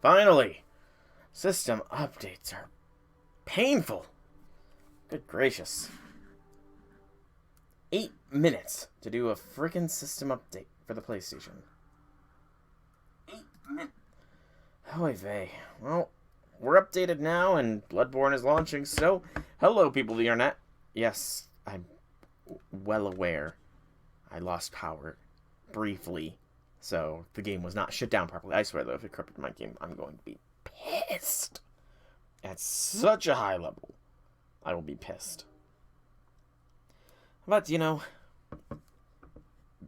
Finally! System updates are painful. Good gracious. 8 minutes to do a frickin' system update for the PlayStation. 8 minutes. Oy vey. Well, we're updated now and Bloodborne is launching, so hello people of the internet. Yes, I'm well aware I lost power briefly, so the game was not shut down properly. I swear though, if it corrupted my game, I'm going to be pissed. At such a high level, I will be pissed. But, you know,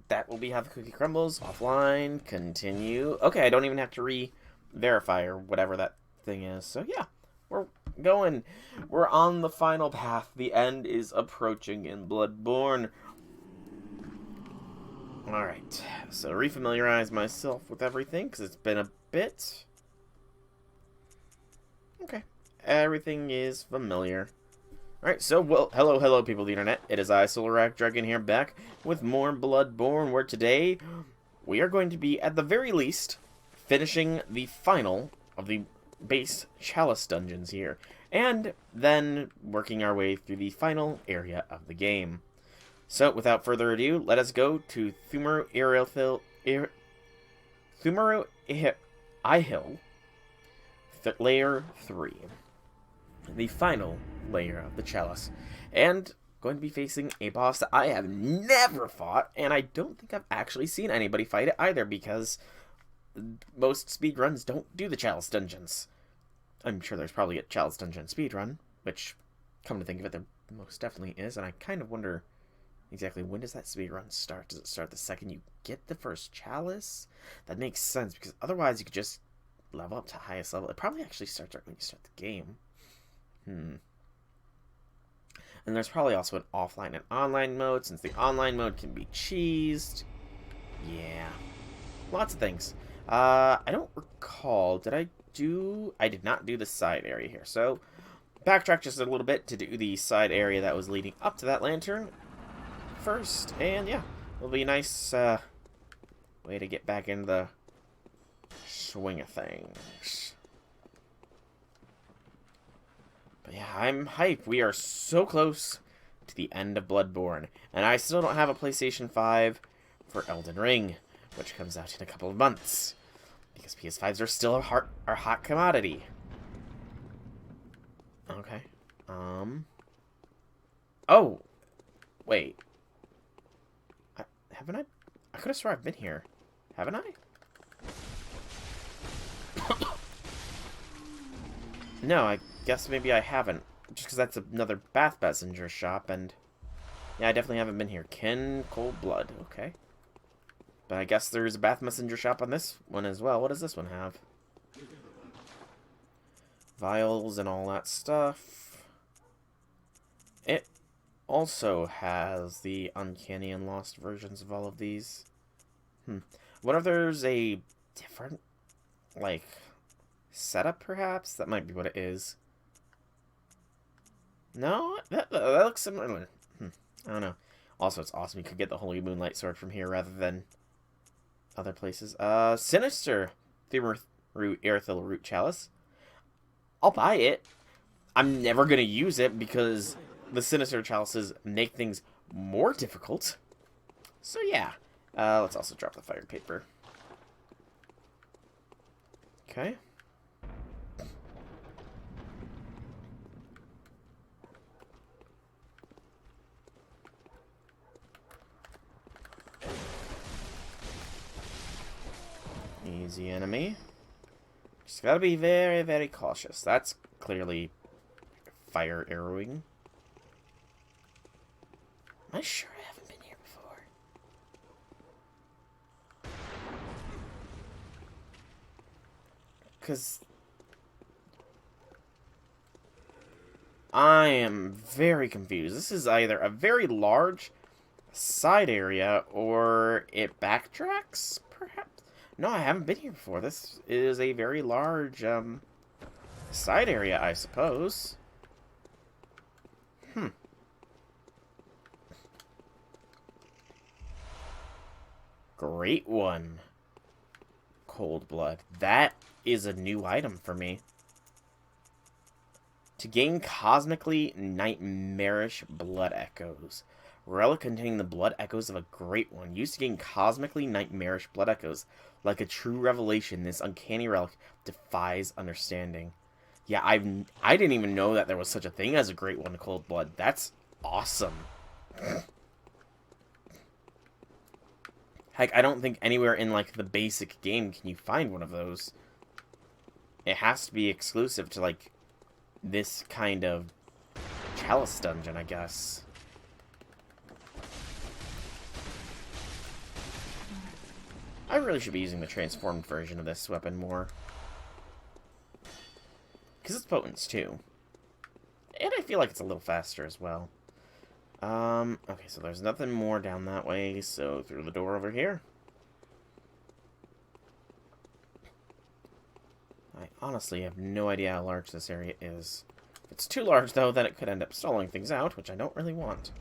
that will be how the cookie crumbles. Offline, continue. Okay, I don't even have to re-verify or whatever that thing is. So, yeah, we're going. We're on the final path. The end is approaching in Bloodborne. Alright, so refamiliarize myself with everything, because it's been a bit. Okay, everything is familiar. Alright, so, well, hello people of the internet. It is I, Solar Dragon here, back with more Bloodborne, where today we are going to be, at the very least, finishing the final of the base Chalice dungeons here, and then working our way through the final area of the game. So, without further ado, let us go to Thumaru Ihil, Layer 3. The final layer of the Chalice. And going to be facing a boss that I have never fought, and I don't think I've actually seen anybody fight it either, because most speedruns don't do the Chalice dungeons. I'm sure there's probably a Chalice dungeon speedrun, which, come to think of it, there most definitely is, and I kind of wonder exactly when does that speedrun start? Does it start the second you get the first Chalice? That makes sense, because otherwise you could just level up to highest level. It probably actually starts right when you start the game. And there's probably also an offline and online mode, since the online mode can be cheesed. Yeah. Lots of things. I don't recall. I did not do the side area here. So, backtrack just a little bit to do the side area that was leading up to that lantern first. And yeah, it'll be a nice way to get back into the swing of things. But yeah, I'm hyped. We are so close to the end of Bloodborne. And I still don't have a PlayStation 5 for Elden Ring, which comes out in a couple of months. Because PS5s are still a hot commodity. Okay. Oh! Wait. Haven't I? I could have sworn I've been here. Haven't I? No, I guess maybe I haven't. Just because that's another Bath Messenger shop, and yeah, I definitely haven't been here. Kin Cold Blood, okay. But I guess there's a Bath Messenger shop on this one as well. What does this one have? Vials and all that stuff. It also has the Uncanny and Lost versions of all of these. What if there's a different, like, setup, perhaps? That might be what it is. No? That looks similar. I don't know. Also, it's awesome. You could get the Holy Moonlight Sword from here rather than other places. Sinister Thumaru Irithil Root Chalice. I'll buy it. I'm never going to use it because the Sinister Chalices make things more difficult. So, yeah. Let's also drop the fire paper. Okay. Easy enemy. Just gotta be very, very cautious. That's clearly fire arrowing. Am I sure I haven't been here before? Because I am very confused. This is either a very large side area or it backtracks, perhaps? No, I haven't been here before. This is a very large, side area, I suppose. Great one. Cold Blood. That is a new item for me. To gain cosmically nightmarish blood echoes. Relic containing the blood echoes of a great one. Used to gain cosmically nightmarish blood echoes. Like a true revelation, this uncanny relic defies understanding. Yeah, I didn't even know that there was such a thing as a great one, Cold Blood. That's awesome. Heck, I don't think anywhere in, like, the basic game can you find one of those. It has to be exclusive to, like, this kind of chalice dungeon, I guess. I really should be using the transformed version of this weapon more. Because it's potent, too. And I feel like it's a little faster as well. Okay, so there's nothing more down that way, so through the door over here. I honestly have no idea how large this area is. If it's too large, though, then it could end up stalling things out, which I don't really want.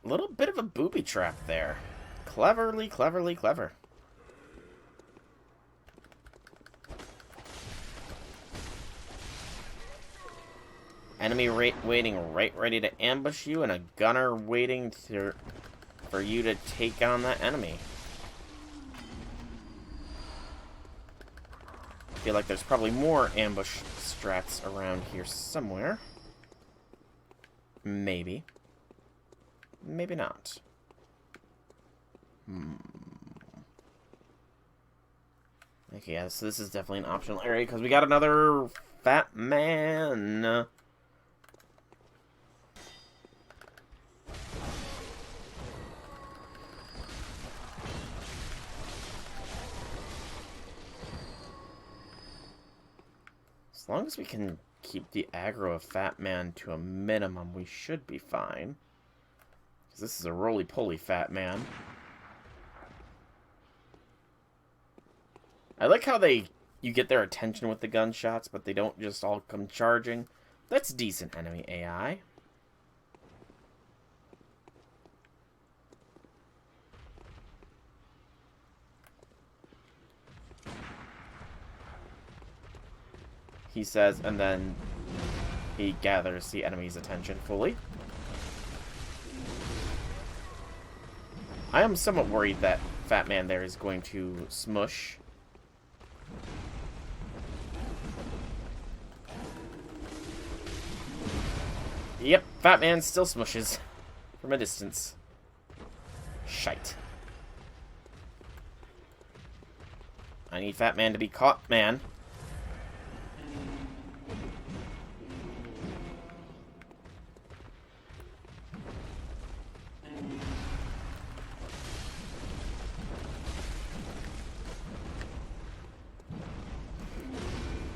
A little bit of a booby trap there. Cleverly, cleverly, clever. Enemy waiting right ready to ambush you, and a gunner waiting for you to take on that enemy. I feel like there's probably more ambush strats around here somewhere. Maybe. Maybe not. Okay, yeah, so this is definitely an optional area, because we got another fat man. As long as we can keep the aggro of Fat Man to a minimum, we should be fine. Because this is a roly-poly Fat Man. I like how you get their attention with the gunshots, but they don't just all come charging. That's decent enemy AI. He says, and then he gathers the enemy's attention fully. I am somewhat worried that Fat Man there is going to smush. Yep, Fat Man still smushes from a distance. Shite. I need Fat Man to be caught, man.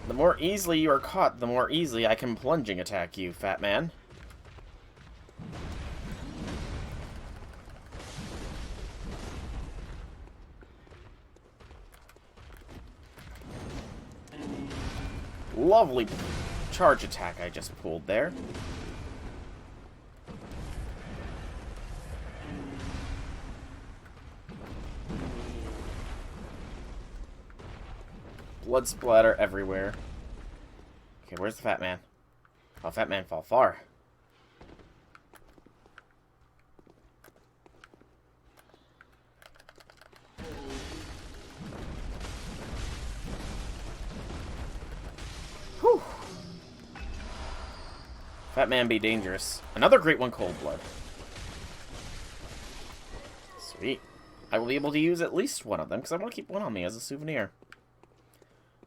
The more easily you are caught, the more easily I can plunging attack you, Fat Man. Lovely charge attack I just pulled there. Blood splatter everywhere. Okay, where's the Fat Man? Oh, Fat Man fall far. Whew. Fat Man be dangerous. Another great one, Cold Blood. Sweet. I will be able to use at least one of them, because I want to keep one on me as a souvenir.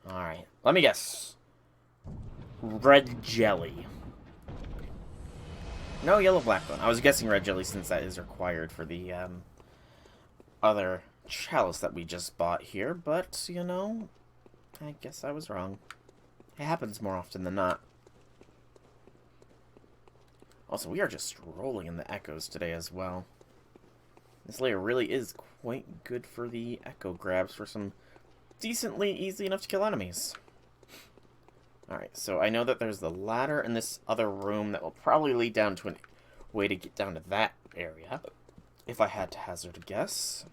Alright, let me guess. Red jelly. No, yellow black one. I was guessing red jelly since that is required for the other chalice that we just bought here, but, you know, I guess I was wrong. It happens more often than not. Also, we are just rolling in the echoes today as well. This layer really is quite good for the echo grabs for some decently easy enough to kill enemies. Alright, so I know that there's the ladder in this other room that will probably lead down to a way to get down to that area. if I had to hazard a guess.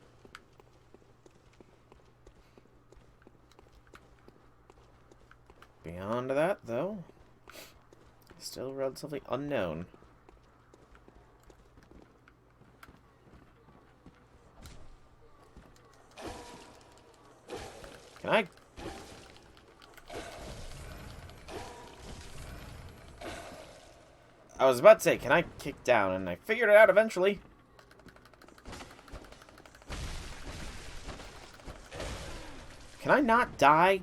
Beyond that, though, still relatively unknown. Can I... I was about to say, can I kick down? And I figured it out eventually. Can I not die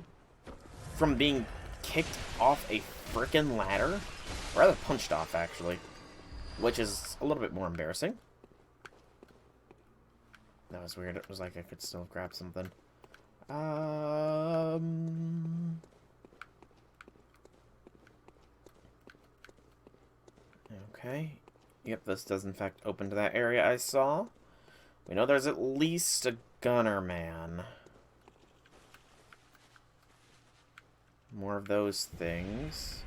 from being kicked off a frickin' ladder? Or rather punched off, actually. Which is a little bit more embarrassing. That was weird. It was like I could still grab something. Okay. Yep, this does in fact open to that area I saw. We know there's at least a gunner man. More of those things.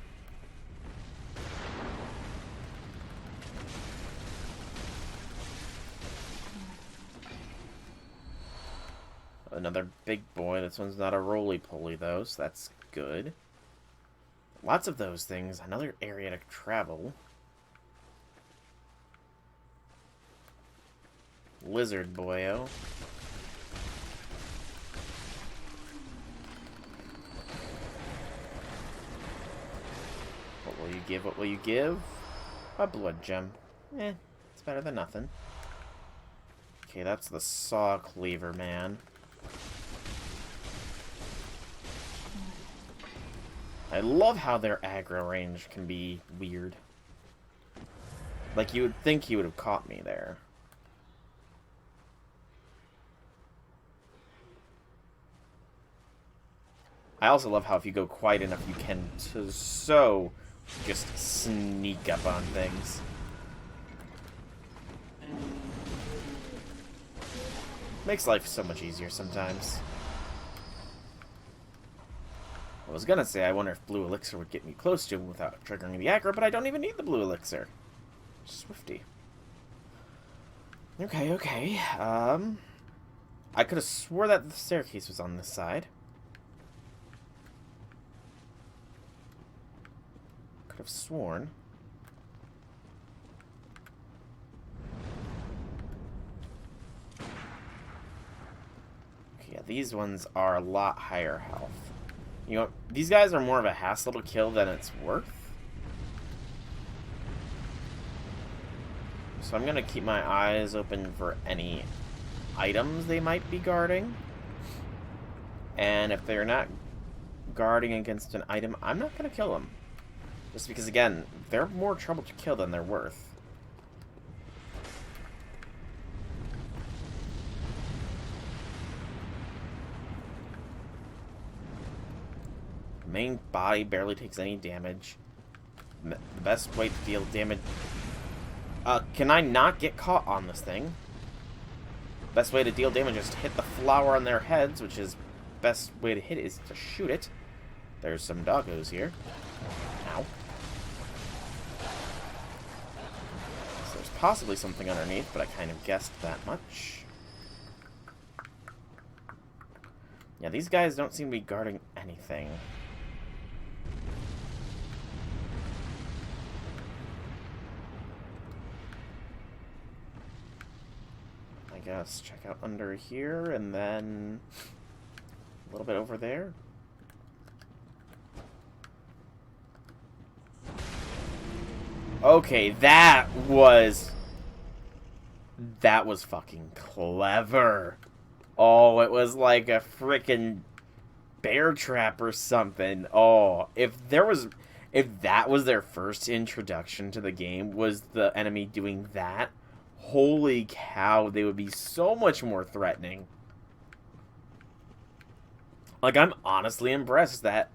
Another big boy. This one's not a roly-poly, though, so that's good. Lots of those things. Another area to travel. Lizard boyo. What will you give? What will you give? A blood gem. Eh, it's better than nothing. Okay, that's the saw cleaver man. I love how their aggro range can be weird. Like, you would think he would have caught me there. I also love how if you go quiet enough, you can just sneak up on things. Makes life so much easier sometimes. I was gonna say, I wonder if blue elixir would get me close to him without triggering the aggro, but I don't even need the blue elixir. Swifty. Okay, okay. I could have swore that the staircase was on this side. Could have sworn. Okay, yeah, these ones are a lot higher health. You know, these guys are more of a hassle to kill than it's worth. So I'm going to keep my eyes open for any items they might be guarding. And if they're not guarding against an item, I'm not going to kill them. Just because, again, they're more trouble to kill than they're worth. Main body barely takes any damage. The best way to deal damage... can I not get caught on this thing? Best way to deal damage is to hit the flower on their heads, which is... Best way to hit it is to shoot it. There's some doggos here. Ow. So there's possibly something underneath, but I kind of guessed that much. Yeah, these guys don't seem to be guarding anything. Guess check out under here and then a little bit over there. Okay, that was fucking clever. Oh, it was like a frickin' bear trap or something. Oh, if that was their first introduction to the game, was the enemy doing that, holy cow, they would be so much more threatening. Like, I'm honestly impressed that...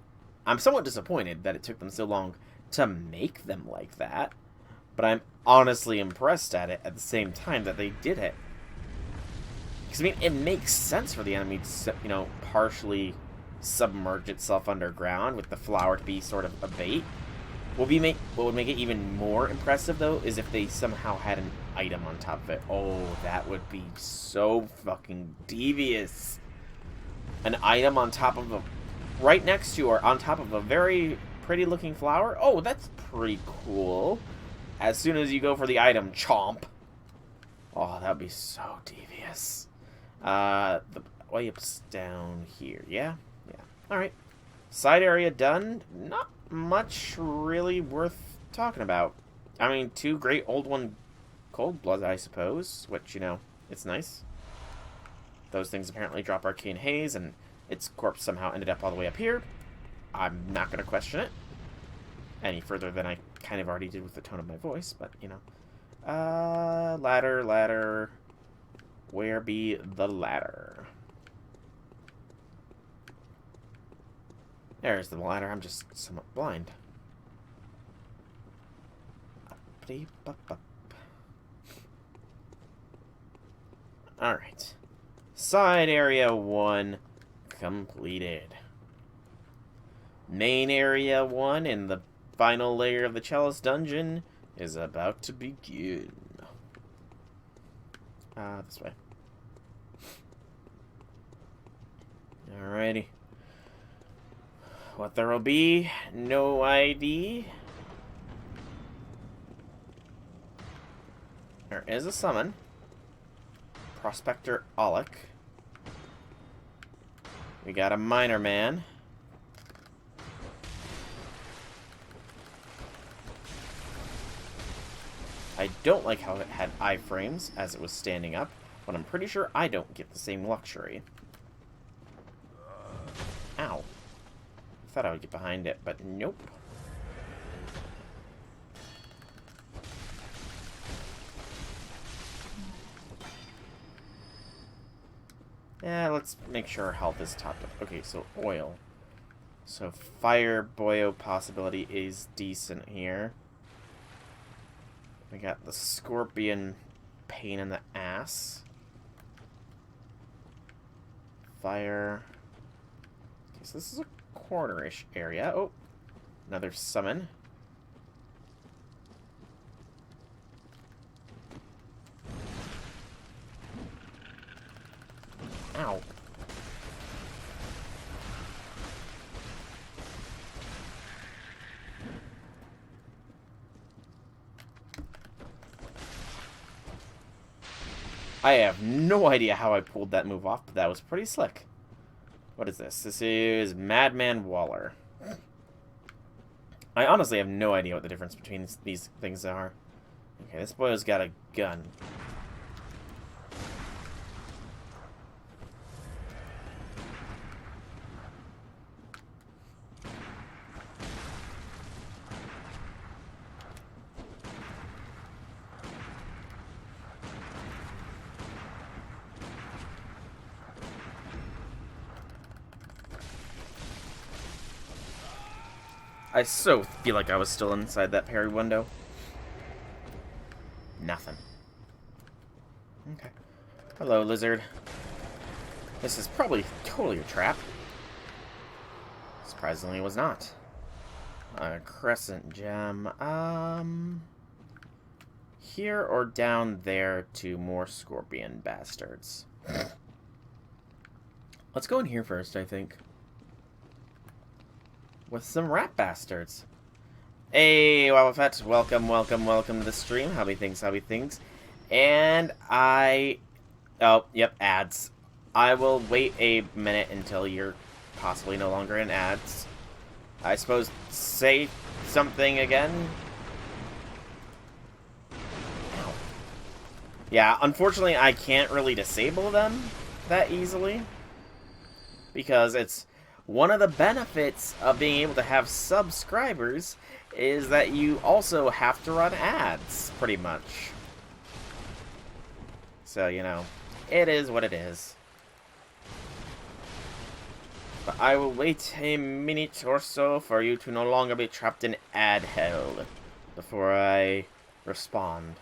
I'm somewhat disappointed that it took them so long to make them like that. But I'm honestly impressed at it at the same time that they did it. Because, I mean, it makes sense for the enemy to, you know, partially submerge itself underground with the flower to be sort of a bait. What would make it even more impressive, though, is if they somehow had an item on top of it. Oh, that would be so fucking devious. An item on top of a... right next to or on top of a very pretty looking flower? Oh, that's pretty cool. As soon as you go for the item, chomp. Oh, that would be so devious. The way up's down here. Yeah? Yeah. Alright. Side area done. Not much really worth talking about. I mean, 2 great old one cold blood, I suppose. Which, you know, it's nice. Those things apparently drop arcane haze, and its corpse somehow ended up all the way up here. I'm not going to question it any further than I kind of already did with the tone of my voice, but, you know. Ladder, ladder. Where be the ladder? There's the ladder. I'm just somewhat blind. Alright. Side area 1 completed. Main area 1 in the final layer of the Chalice dungeon is about to begin. This way. Alrighty. What there will be, no ID. There is a summon. Prospector Alec. We got a miner man. I don't like how it had iframes as it was standing up, but I'm pretty sure I don't get the same luxury. Ow. Thought I would get behind it, but nope. Yeah, let's make sure our health is topped up. Okay, so oil. So fire boyo possibility is decent here. We got the scorpion pain in the ass. Fire. Okay, so this is a corner-ish area. Oh, another summon. Ow. I have no idea how I pulled that move off, but that was pretty slick. What is this? This is Madman Waller. I honestly have no idea what the difference between these things are. Okay, this boy's got a gun. I so feel like I was still inside that parry window. Nothing. Okay. Hello, lizard. This is probably totally a trap. Surprisingly, it was not. A crescent gem. Here or down there to more scorpion bastards. Let's go in here first, I think. With some rat bastards. Hey, Wabafet, welcome, welcome, welcome to the stream. Howdy things, howdy things. And oh, yep, ads. I will wait a minute until you're possibly no longer in ads. I suppose say something again. Ow. Yeah, unfortunately I can't really disable them that easily. Because it's... one of the benefits of being able to have subscribers is that you also have to run ads, pretty much. So, you know, it is what it is. But I will wait a minute or so for you to no longer be trapped in ad hell before I respond.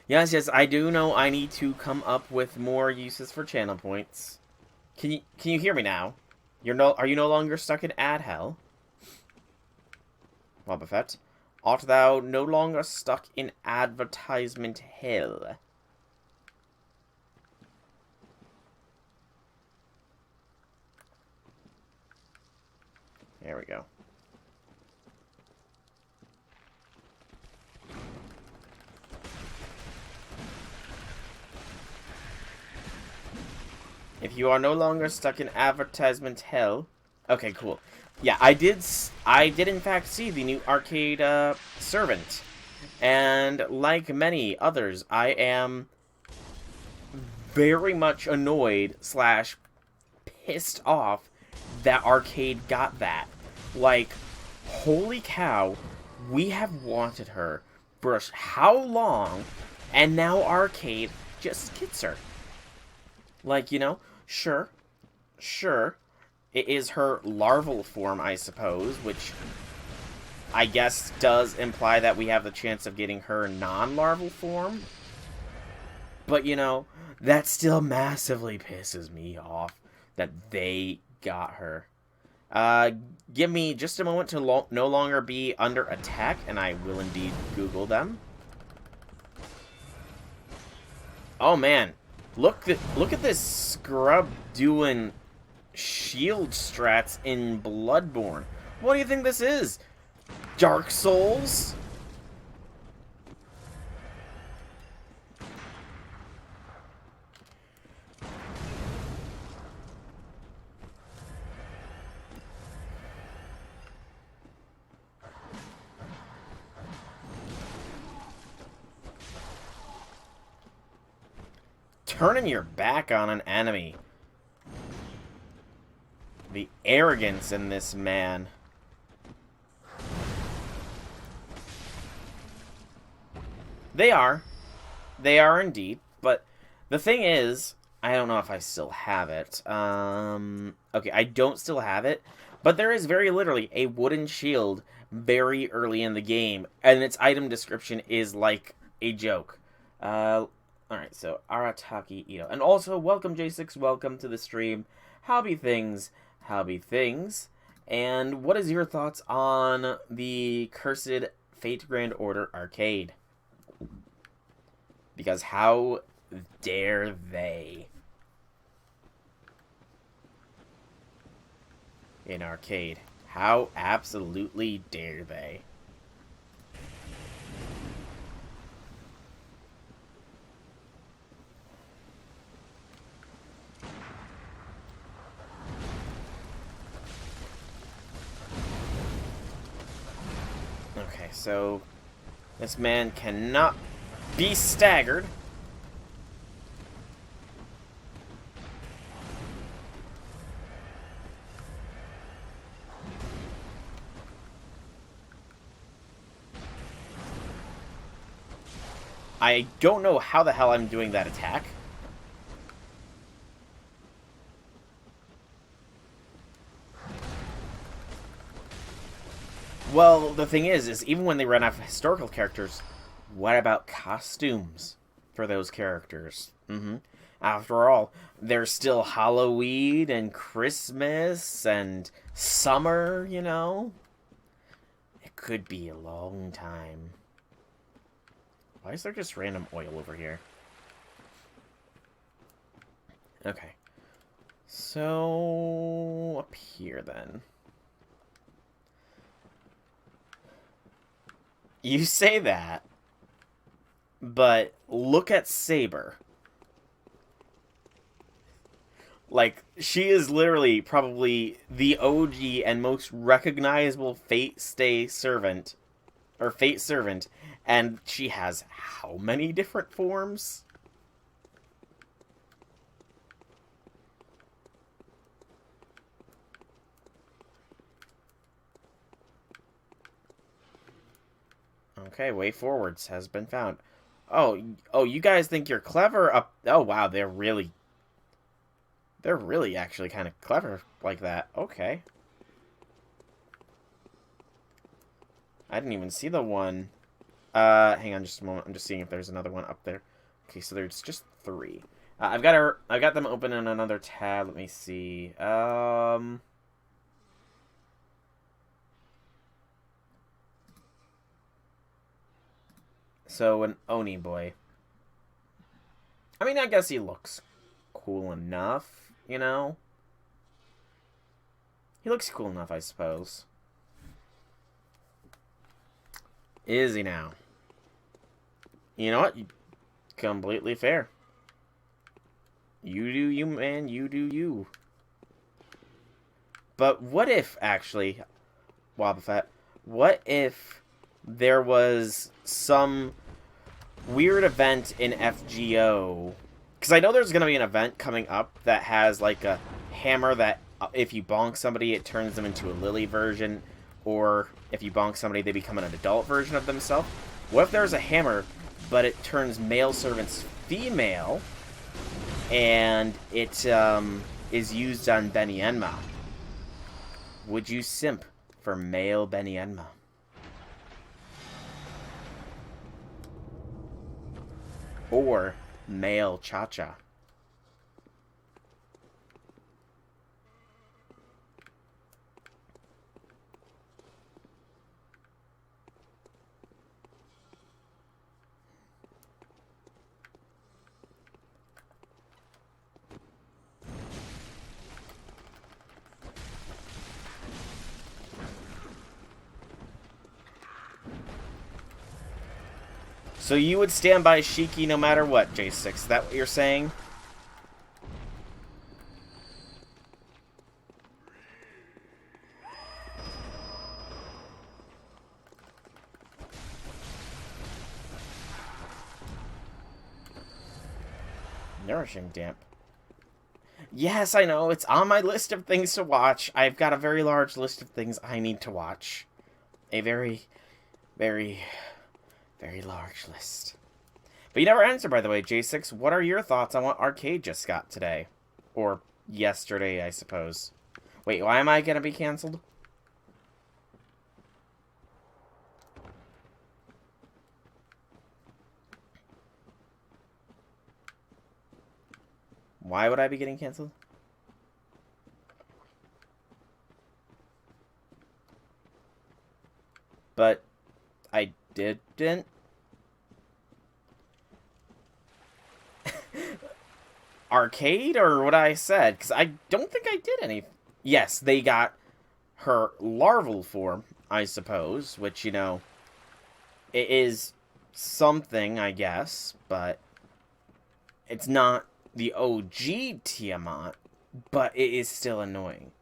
Yes, I do know I need to come up with more uses for channel points. Can you hear me now? Are you no longer stuck in ad hell? Wobbuffet. Art thou no longer stuck in advertisement hell? There we go. If you are no longer stuck in advertisement hell... Okay, cool. Yeah, I did in fact see the new arcade servant. And like many others, I am very much annoyed / pissed off that arcade got that. Like, holy cow, we have wanted her for how long, and now arcade just gets her. Like, you know, sure, it is her larval form, I suppose, which I guess does imply that we have the chance of getting her non-larval form. But, you know, that still massively pisses me off that they got her. Give me just a moment to no longer be under attack, and I will indeed Google them. Oh, man. Look at this scrub doing shield strats in Bloodborne. What do you think this is? Dark Souls? Turning your back on an enemy. The arrogance in this man. They are. They are indeed. But the thing is, I don't know if I still have it. Okay, I don't still have it. But there is very literally a wooden shield very early in the game. And its item description is like a joke. Alright, so Arataki Ito. And also, welcome J6, welcome to the stream. How be things? How be things? And what is your thoughts on the Cursed Fate Grand Order arcade? Because how dare they? In arcade. How absolutely dare they? Okay, so this man cannot be staggered. I don't know how the hell I'm doing that attack. Well, the thing is even when they run out of historical characters, what about costumes for those characters? After all, there's still Halloween and Christmas and summer, you know? It could be a long time. Why is there just random oil over here? Okay. So, up here then. You say that, but look at Saber. Like, she is literally probably the OG and most recognizable Fate servant, and she has how many different forms? Okay, way forwards has been found. Oh, you guys think you're clever? Oh, wow, they're really actually kind of clever like that. Okay. I didn't even see the one. Hang on just a moment. I'm just seeing if there's another one up there. Okay, so there's just 3. I've got them open in another tab. Let me see. So, an Oni boy. I mean, I guess he looks cool enough, you know? He looks cool enough, I suppose. Is he now? You know what? Completely fair. You do you, man. You do you. But what if, actually, Wobbuffet, what if there was some weird event in FGO? Because I know there's going to be an event coming up that has, like, a hammer that if you bonk somebody, it turns them into a Lily version. Or if you bonk somebody, they become an adult version of themselves. What if there's a hammer, but it turns male servants female, and it is used on Benienma? Would you simp for male Benienma? Or male Cha-Cha? So you would stand by Shiki no matter what, J6? Is that what you're saying? Nourishing damp. Yes, I know. It's on my list of things to watch. I've got a very large list of things I need to watch. A very, very, very large list. But you never answered, by the way, J6. What are your thoughts on what Arcade just got today? Or yesterday, I suppose. Wait, why am I going to be canceled? Why would I be getting canceled? But I didn't. Arcade, or what I said? Because I don't think I did any. Yes, they got her larval form, I suppose, which, you know, it is something, I guess, but it's not the OG Tiamat, but it is still annoying.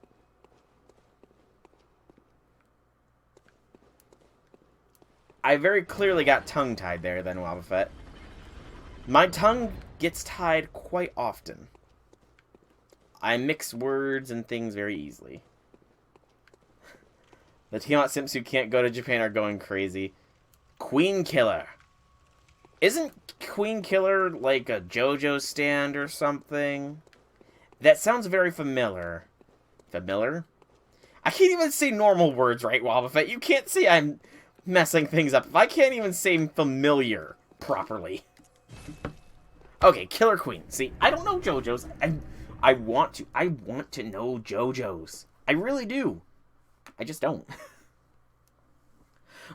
I very clearly got tongue-tied there, then, Wobbuffet. My tongue gets tied quite often. I mix words and things very easily. The Tiamat simps who can't go to Japan are going crazy. Queen Killer. Isn't Queen Killer like a JoJo stand or something? That sounds very familiar. Familiar? I can't even say normal words right, Wobbuffet. You can't say I'm messing things up if I can't even say familiar properly. Okay, Killer Queen. See, I don't know JoJo's. I want to. I want to know JoJo's. I really do. I just don't.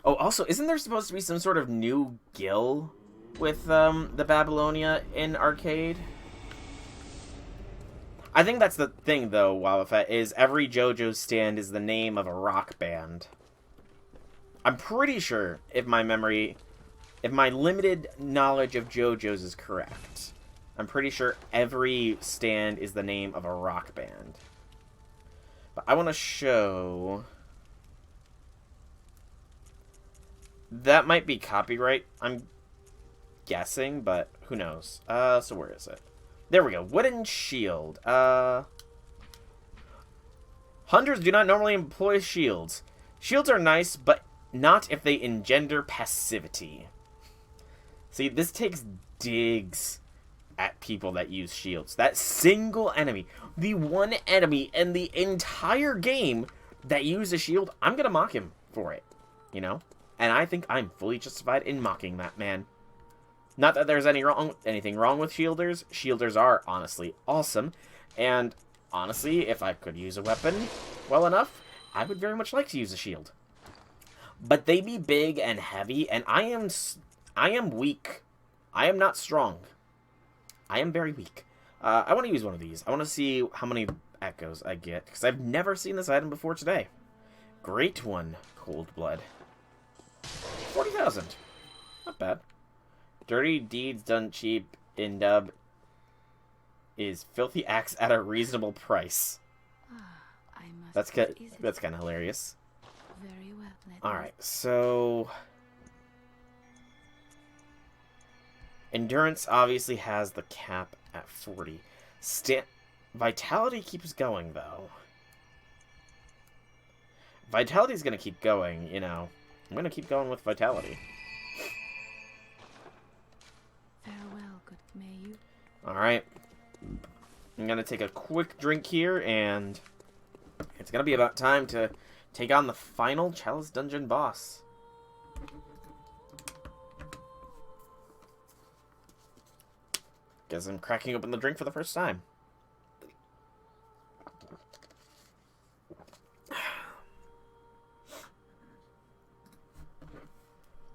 Oh, also, isn't there supposed to be some sort of new guild with the Babylonia in Arcade? I think that's the thing, though, Wobbuffet, is every JoJo's stand is the name of a rock band. I'm pretty sure, if my limited knowledge of JoJo's is correct, I'm pretty sure every stand is the name of a rock band. But I want to show... That might be copyright, I'm guessing, but who knows. So where is it? There we go. Wooden shield. Hunters do not normally employ shields. Shields are nice, but not if they engender passivity. See, this takes digs at people that use shields. That single enemy, the one enemy in the entire game that used a shield, I'm gonna mock him for it, you know? And I think I'm fully justified in mocking that man. Not that there's anything wrong with shielders. Shielders are, honestly, awesome. And, honestly, if I could use a weapon well enough, I would very much like to use a shield. But they be big and heavy, and I I am weak. I am not strong. I am very weak. I want to use one of these. I want to see how many echoes I get, because I've never seen this item before today. Great one, Cold Blood. 40,000. Not bad. Dirty deeds done cheap in dub is filthy acts at a reasonable price. That's kind of hilarious. Very well. Alright, so endurance obviously has the cap at 40. Vitality keeps going, though. Vitality's gonna keep going, you know. I'm gonna keep going with Vitality. Farewell, good may you. Alright. I'm gonna take a quick drink here, and it's gonna be about time to take on the final Chalice Dungeon boss. Guess I'm cracking open the drink for the first time.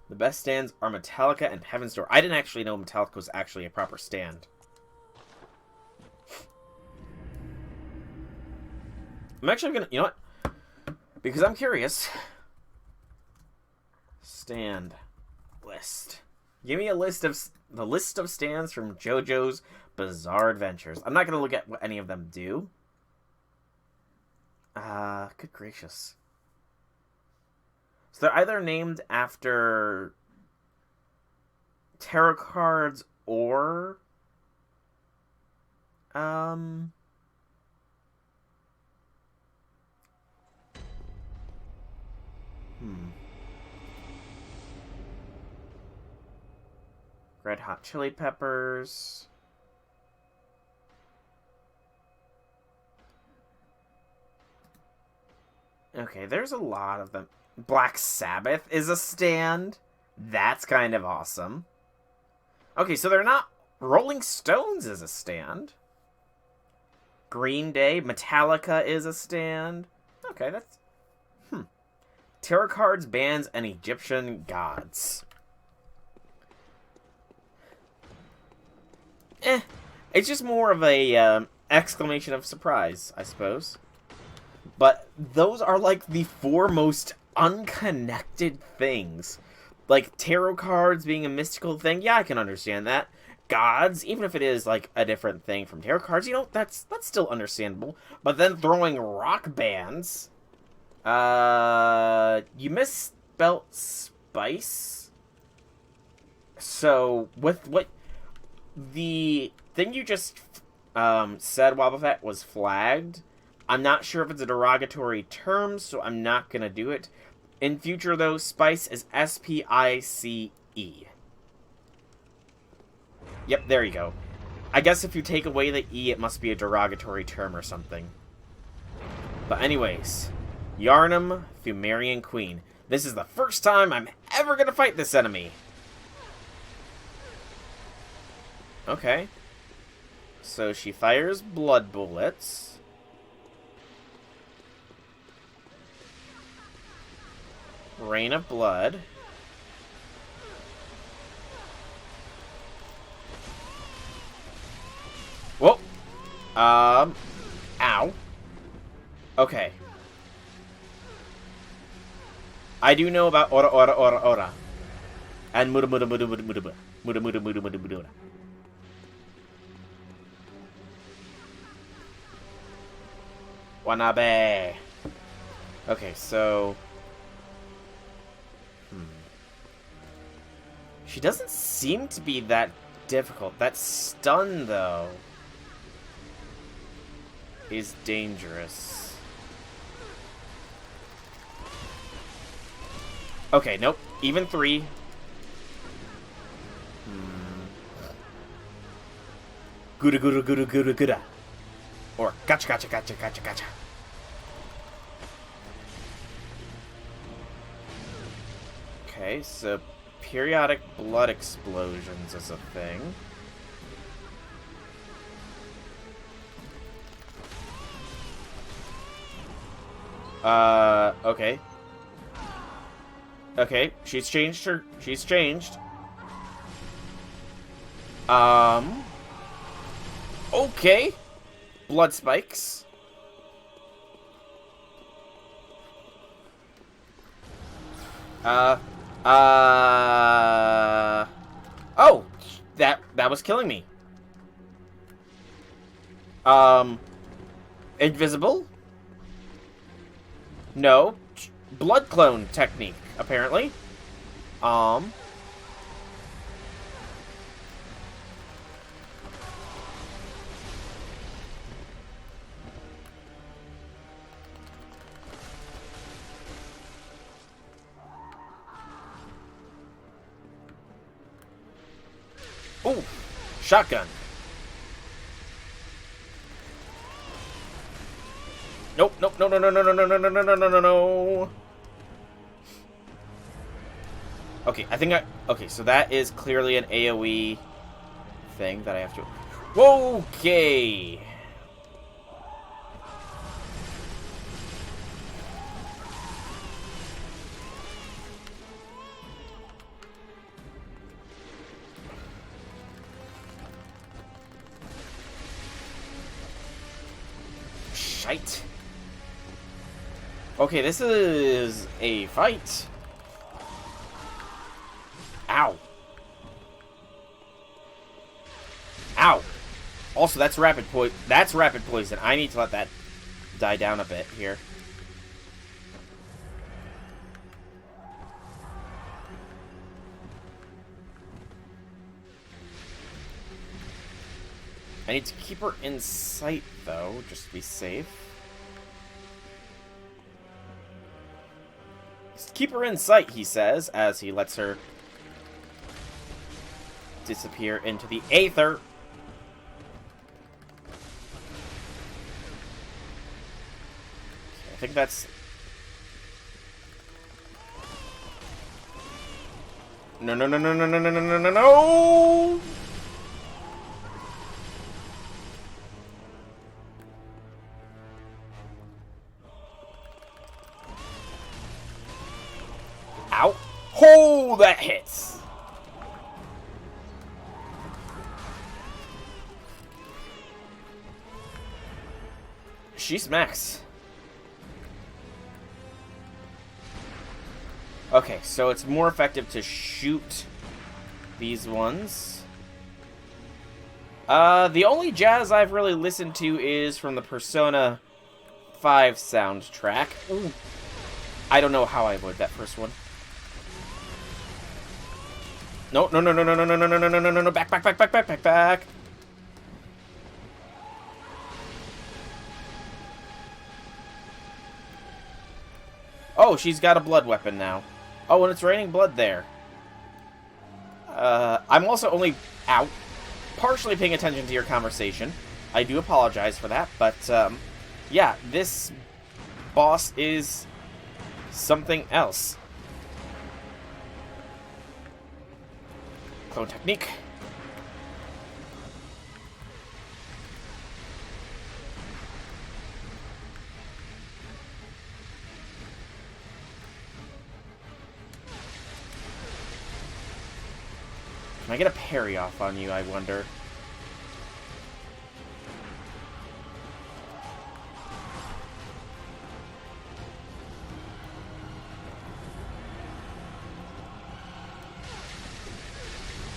The best stands are Metallica and Heaven's Door. I didn't actually know Metallica was actually a proper stand. I'm actually gonna, you know what? Because I'm curious. Stand list. Give me a list of the list of stands from JoJo's Bizarre Adventures. I'm not gonna look at what any of them do. Good gracious. So they're either named after tarot cards or Red Hot Chili Peppers. Okay, there's a lot of them. Black Sabbath is a stand. That's kind of awesome. Okay, so they're not... Rolling Stones is a stand. Green Day, Metallica is a stand. Okay, that's... Tarot cards, bands, and Egyptian gods. It's just more of a exclamation of surprise, I suppose. But those are like the four most unconnected things. Like tarot cards being a mystical thing, yeah, I can understand that. Gods, even if it is like a different thing from tarot cards, you know, that's still understandable. But then throwing rock bands, you misspelt spice. So with what the thing you just said, Wobbuffet, was flagged. I'm not sure if it's a derogatory term, so I'm not gonna do it. In future, though, spice is S-P-I-C-E. Yep, there you go. I guess if you take away the E, it must be a derogatory term or something. But anyways, Yharnam, Pthumerian Queen. This is the first time I'm ever gonna fight this enemy. Okay. So she fires blood bullets. Rain of blood. Whoa. Ow. Okay. I do know about ora. And muda. Wanabe. Okay, so... She doesn't seem to be that difficult. That stun, though, is dangerous. Okay, nope. Even 3. Gouda. Or gotcha. Okay, so periodic blood explosions is a thing. Okay. Okay, she's changed. Okay. Blood spikes. Oh, that was killing me. Invisible? No. Blood clone technique, apparently. Ooh, shotgun. Nope, nope, no, no, no, no, no, no, no, no, no, no, no, no. Okay, I think okay, so that is clearly an AoE thing that I have to... Okay. Shite. Okay, this is a fight. Ow. Ow. Also, that's rapid poison. I need to let that die down a bit here. I need to keep her in sight, though, just to be safe. Just keep her in sight, he says, as he lets her disappear into the aether. I think that's... No, no, no, no, no, no, no, no, no, no, no! Ow. Oh, that hits! She smacks. Okay, so it's more effective to shoot these ones. The only jazz I've really listened to is from the Persona 5 soundtrack. Ooh. I don't know how I avoid that first one. No, no, no, no, no, no, no, no, no, no, no, no, no, back, back, back, back, back, back, back. Oh, she's got a blood weapon now. Oh, and it's raining blood there. I'm also only out, partially paying attention to your conversation. I do apologize for that, but, yeah, this boss is something else. Clone technique. Can I get a parry off on you, I wonder?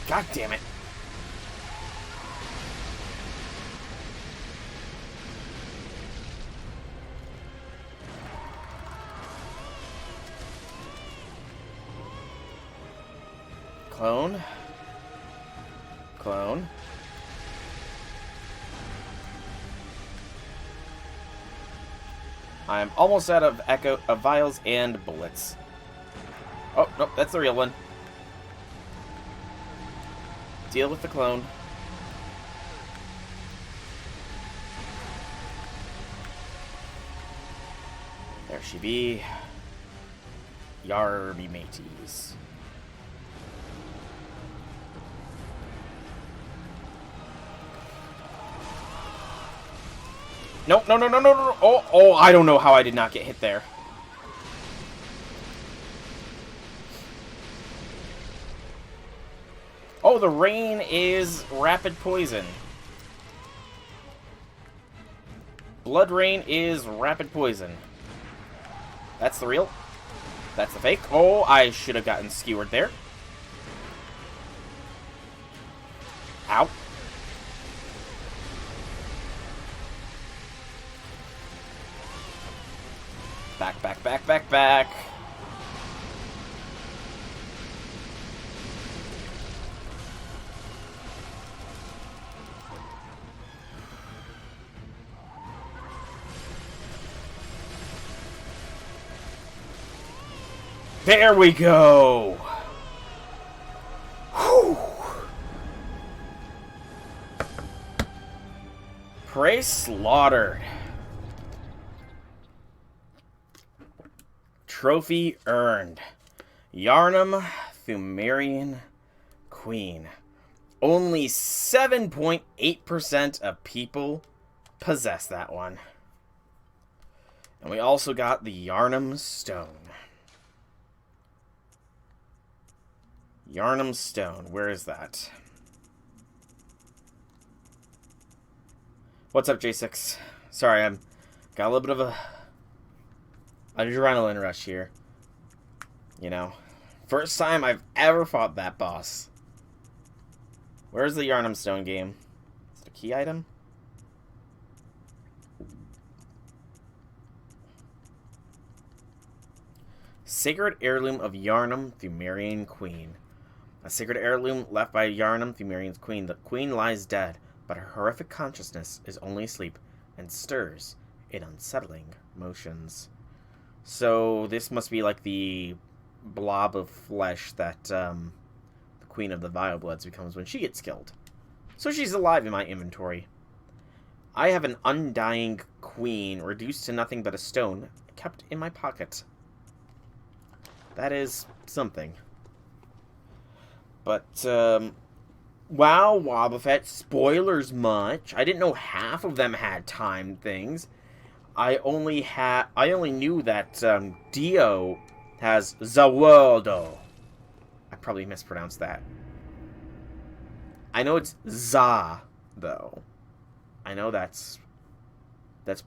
God damn it. Clone. Clone. I'm almost out of vials and bullets. Oh, nope, that's the real one. Deal with the clone. There she be. Yarby mateys. Nope, no, no, no, no, no. Oh, I don't know how I did not get hit there. Oh, the rain is rapid poison. Blood rain is rapid poison. That's the real. That's the fake. Oh, I should have gotten skewered there. Ow. Back, back, back, back, back. There we go. Whew. Prey slaughtered. Trophy earned. Yharnam Thumerian Queen. Only 7.8% of people possess that one. And we also got the Yharnam Stone. Yharnam Stone. Where is that? What's up, J6? Sorry, I'm got a little bit of a adrenaline rush here. You know, first time I've ever fought that boss. Where's the Yharnam Stone game? Is it a key item? Sacred Heirloom of Yharnam Thumerian Queen. A sacred heirloom left by Yharnam Thumerian's queen. The queen lies dead, but her horrific consciousness is only asleep and stirs in unsettling motions. So this must be like the blob of flesh that the Queen of the Vile Bloods becomes when she gets killed. So she's alive in my inventory. I have an undying queen reduced to nothing but a stone kept in my pocket. That is something. But, wow, Wobbuffet, spoilers much. I didn't know half of them had timed things. I only knew that, Dio has Zawaldo. I probably mispronounced that. I know it's Za, though. I know that's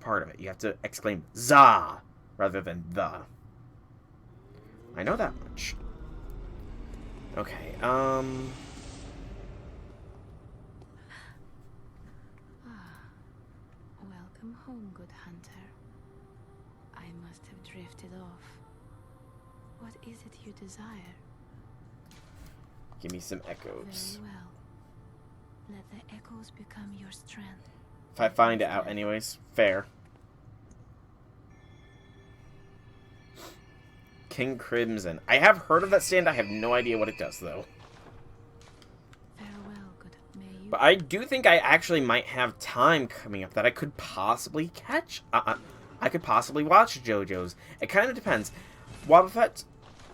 part of it. You have to exclaim Za rather than the. I know that much. Okay, Welcome home, good hunter. I must have drifted off. What is it you desire? Give me some echoes. Very well. Let the echoes become your strength. If I find it out anyways, fair. King Crimson. I have heard of that stand. I have no idea what it does, though. Farewell, good may you. But I do think I actually might have time coming up that I could possibly catch. I could possibly watch JoJo's. It kind of depends. Wobbuffet,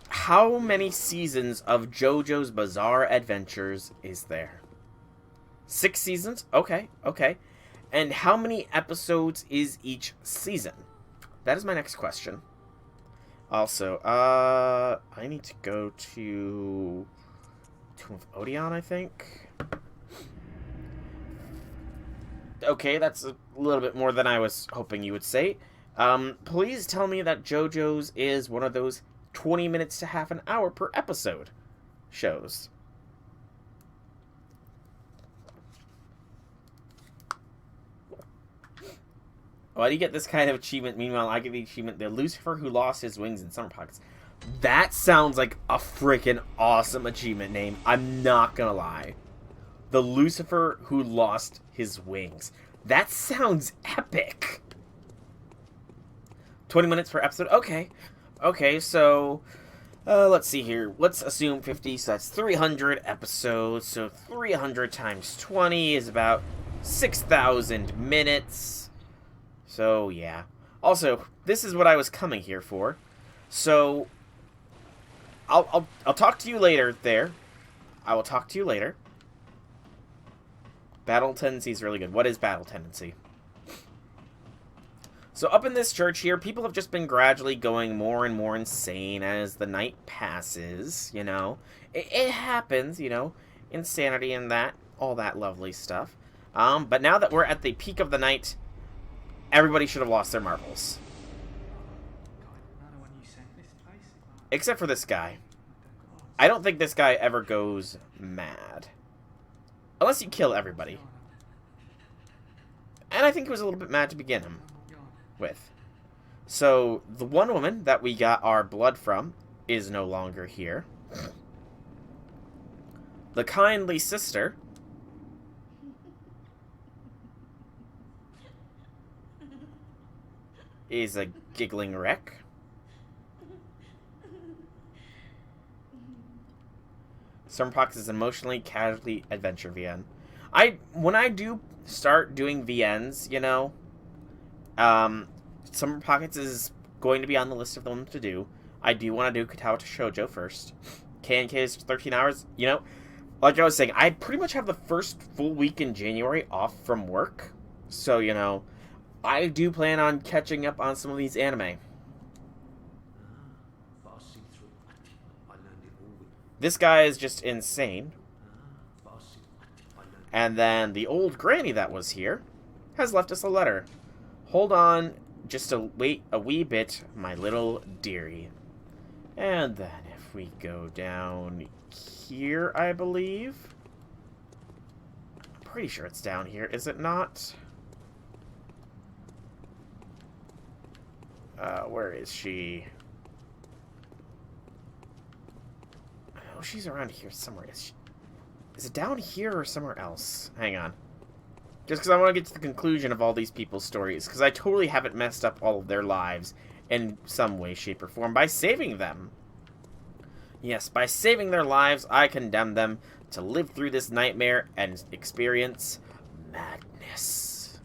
how many seasons of JoJo's Bizarre Adventures is there? 6 seasons? Okay, okay. And how many episodes is each season? That is my next question. Also, I need to go to Tomb of Odeon, I think. Okay, that's a little bit more than I was hoping you would say. Please tell me that JoJo's is one of those 20 minutes to half an hour per episode shows. Why do you get this kind of achievement? Meanwhile, I get the achievement, the Lucifer who lost his wings in summer pockets. That sounds like a freaking awesome achievement name. I'm not gonna lie. The Lucifer who lost his wings. That sounds epic. 20 minutes per episode? Okay. Okay, so let's see here. Let's assume 50, so that's 300 episodes. So 300 times 20 is about 6,000 minutes. So, yeah. Also, this is what I was coming here for. So, I'll talk to you later there. I will talk to you later. Battle tendency is really good. What is battle tendency? So, up in this church here, people have just been gradually going more and more insane as the night passes, you know. It happens, you know. insanity and that, all that lovely stuff. But now that we're at the peak of the night, everybody should have lost their marbles. Except for this guy. I don't think this guy ever goes mad. Unless you kill everybody. And I think he was a little bit mad to begin him with. So, the one woman that we got our blood from is no longer here. The kindly sister is a giggling wreck. Summerpox is emotionally, casually adventure VN. When I do start doing VNs, you know, Summer Pockets is going to be on the list of them to do. I do want to do Katawa to Shoujo first. K&K is 13 hours. You know, like I was saying, I pretty much have the first full week in January off from work. So, you know, I do plan on catching up on some of these anime. This guy is just insane. And then the old granny that was here has left us a letter. Hold on, just to wait a wee bit, my little dearie. And then if we go down here, I believe. I'm pretty sure it's down here, is it not? Where is she? Oh, she's around here somewhere. Is it down here or somewhere else? Hang on. Just because I want to get to the conclusion of all these people's stories. Because I totally haven't messed up all of their lives in some way, shape, or form by saving them. Yes, by saving their lives, I condemn them to live through this nightmare and experience madness.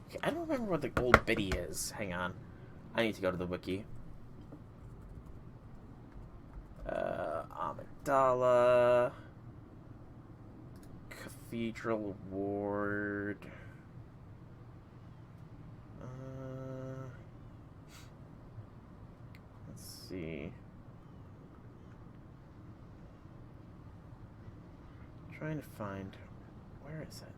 Okay, I don't remember what the old biddy is. Hang on. I need to go to the wiki. Amidala. Cathedral Ward. Let's see. Trying to find. Where is it?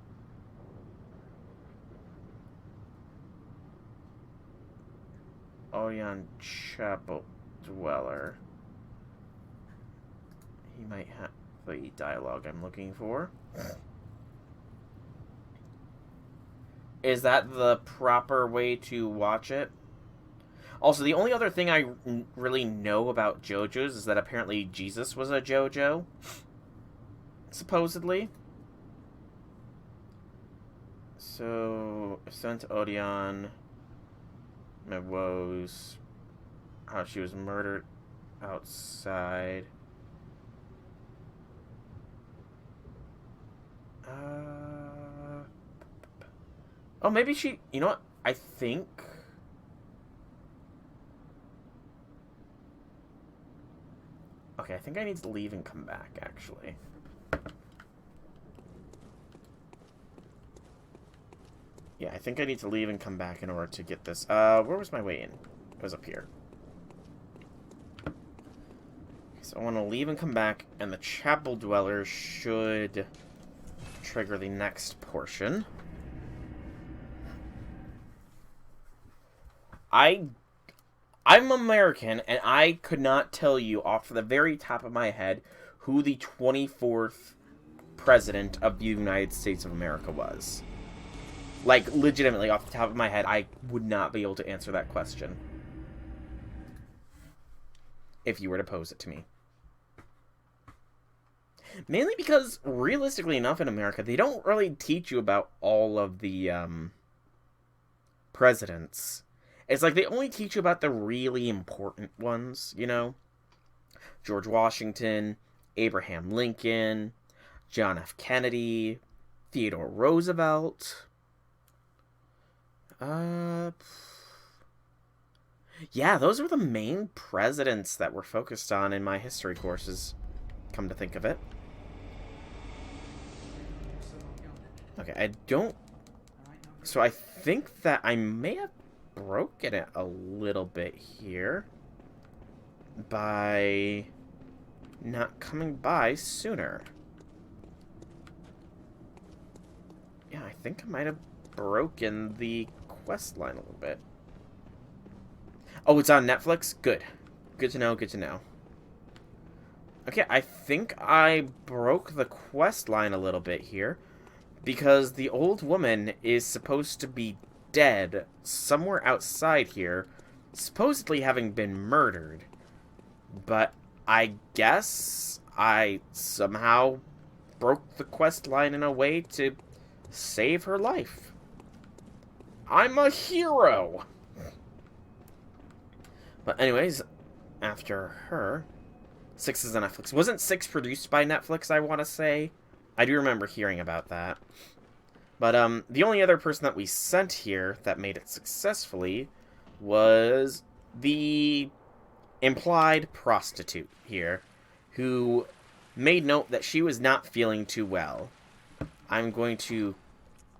Oyan Chapel Dweller. He might have the dialogue I'm looking for. Is that the proper way to watch it? Also, the only other thing I really know about JoJo's is that apparently Jesus was a JoJo. Supposedly. So, sent to Odeon. My woes. How she was murdered outside. Oh, maybe she... You know what? I think... Okay, I think I need to leave and come back, actually. Yeah, I think I need to leave and come back in order to get this. Where was my way in? It was up here. So I want to leave and come back, and the Chapel Dweller should trigger the next portion. I'm American, and I could not tell you off the very top of my head who the 24th president of the United States of America was. Like, legitimately, off the top of my head, I would not be able to answer that question. If you were to pose it to me. Mainly because, realistically enough, in America, they don't really teach you about all of the, presidents. It's like they only teach you about the really important ones, you know? George Washington, Abraham Lincoln, John F. Kennedy, Theodore Roosevelt. Yeah, those were the main presidents that were focused on in my history courses, come to think of it. Okay, I don't... So I think that I may have broken it a little bit here by not coming by sooner? Yeah, I think I might have broken the quest line a little bit. Oh, it's on Netflix? Good. Good to know, good to know. Okay, I think I broke the quest line a little bit here, because the old woman is supposed to be dead somewhere outside here, supposedly having been murdered. But I guess I somehow broke the quest line in a way to save her life. I'm a hero! But anyways, after her, 6 is on Netflix. Wasn't 6 produced by Netflix, I want to say? I do remember hearing about that. But the only other person that we sent here that made it successfully was the implied prostitute here, who made note that she was not feeling too well. I'm going to...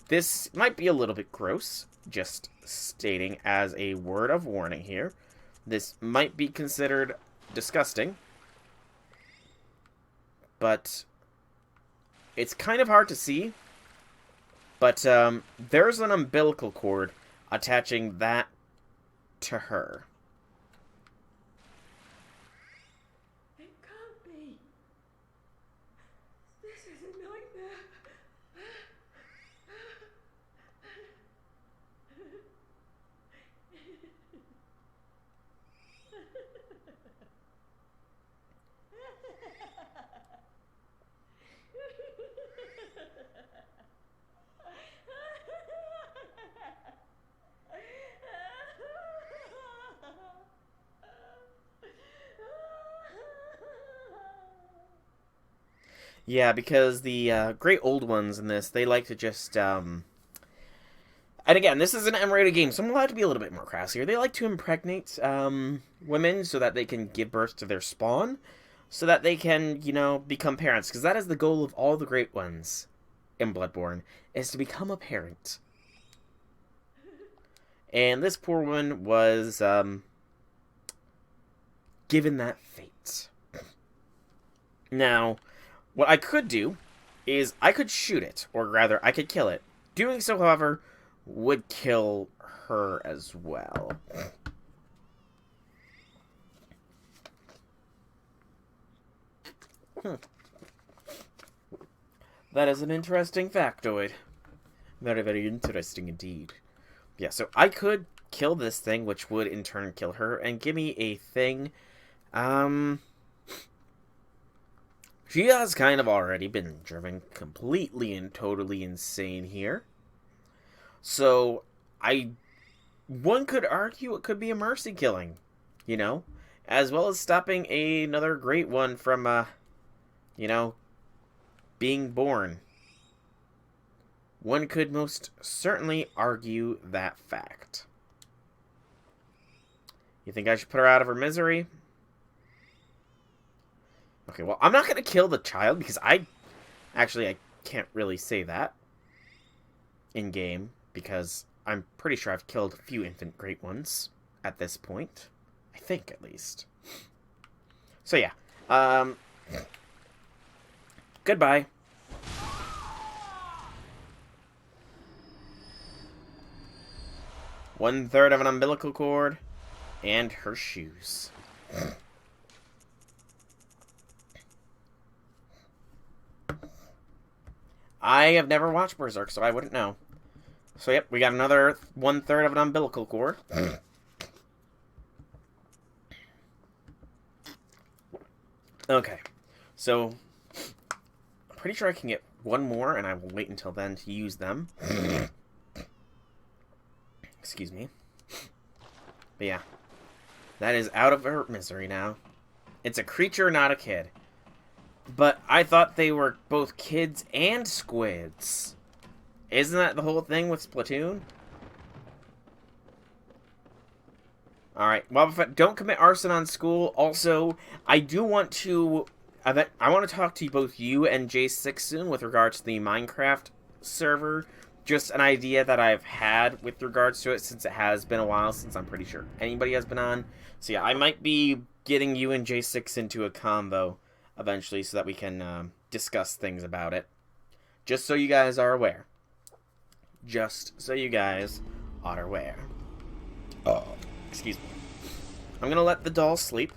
This might be a little bit gross, just stating as a word of warning here. This might be considered disgusting, but it's kind of hard to see. But there's an umbilical cord attaching that to her. It can't be. This is a nightmare. Yeah, because the great old ones in this, they like to just, and again, this is an M-rated game, so I'm allowed to be a little bit more crass here. They like to impregnate women so that they can give birth to their spawn, so that they can, you know, become parents, because that is the goal of all the great ones in Bloodborne, is to become a parent. And this poor woman was given that fate. Now, what I could do is I could shoot it, or rather, I could kill it. Doing so, however, would kill her as well. That is an interesting factoid. Very, very interesting indeed. Yeah, so I could kill this thing, which would in turn kill her, and give me a thing. She has kind of already been driven completely and totally insane here. So, one could argue it could be a mercy killing, you know? As well as stopping another great one from, you know, being born. One could most certainly argue that fact. You think I should put her out of her misery? Okay, well, I'm not going to kill the child, because I can't really say that in-game, because I'm pretty sure I've killed a few infant great ones at this point. I think, at least. So, yeah. Goodbye. One-third of an umbilical cord, and her shoes. I have never watched Berserk, so I wouldn't know. So, yep, we got another one-third of an umbilical cord. Okay. So, I'm pretty sure I can get one more, and I will wait until then to use them. Excuse me. But yeah. That is out of her misery now. It's a creature, not a kid. But I thought they were both kids and squids. Isn't that the whole thing with Splatoon? Alright, well, don't commit arson on school. Also, I do want to... I want to talk to both you and J6 soon with regards to the Minecraft server. Just an idea that I've had with regards to it, since it has been a while since I'm pretty sure anybody has been on. So yeah, I might be getting you and J6 into a combo eventually so that we can discuss things about it. Just so you guys are aware. Just so you guys are aware. Oh, excuse me. I'm going to let the doll sleep.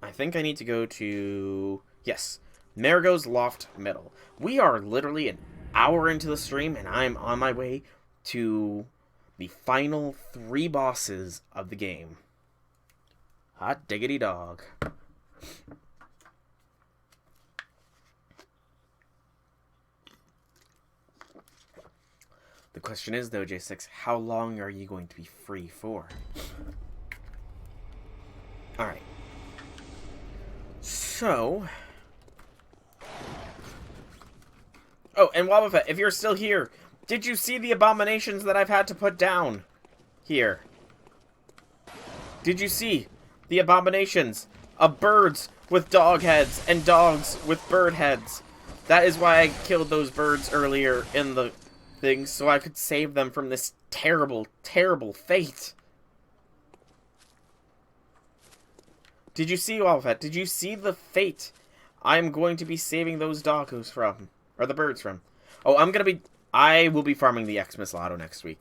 I think I need to go to... Yes, Marigo's Loft Middle. We are literally an hour into the stream, and I'm on my way to the final 3 bosses of the game. Hot diggity dog. The question is, though, J6, how long are you going to be free for? Alright. So... Oh, and Wobbuffet, if you're still here, did you see the abominations that I've had to put down? Here. Did you see the abominations of birds with dog heads and dogs with bird heads? That is why I killed those birds earlier in the thing, so I could save them from this terrible, terrible fate. Did you see, Wobbuffet? Did you see the fate I'm going to be saving those doggos from? Or the birds from? Oh, I will be farming the Xmas Lotto next week.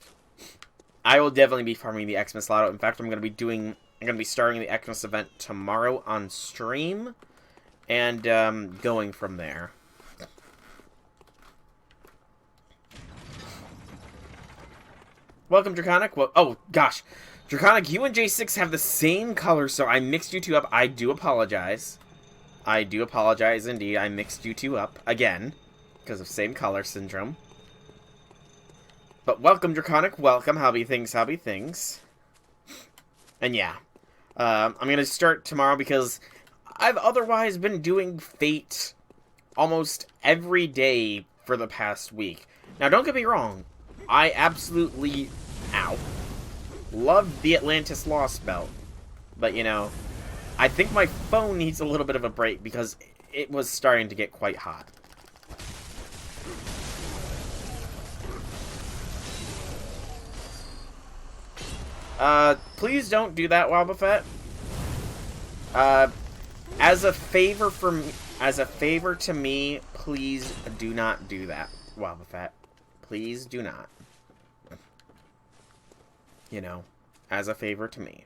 I will definitely be farming the Xmas Lotto. In fact, I'm going to be starting the Xmas event tomorrow on stream. And, going from there. Welcome, Draconic. Well, oh, gosh. Draconic, you and J6 have the same color, so I mixed you two up. I do apologize. I do apologize, indeed. I mixed you two up again. Because of same color syndrome. But welcome, Draconic. Welcome. How be things, how be things. And yeah. I'm going to start tomorrow because I've otherwise been doing Fate almost every day for the past week. Now, don't get me wrong. I absolutely... Ow. Loved the Atlantis Lost Belt. But, you know, I think my phone needs a little bit of a break because it was starting to get quite hot. Please don't do that, Wobbuffet. As a favor to me, please do not do that, Wobbuffet. Please do not. You know, as a favor to me.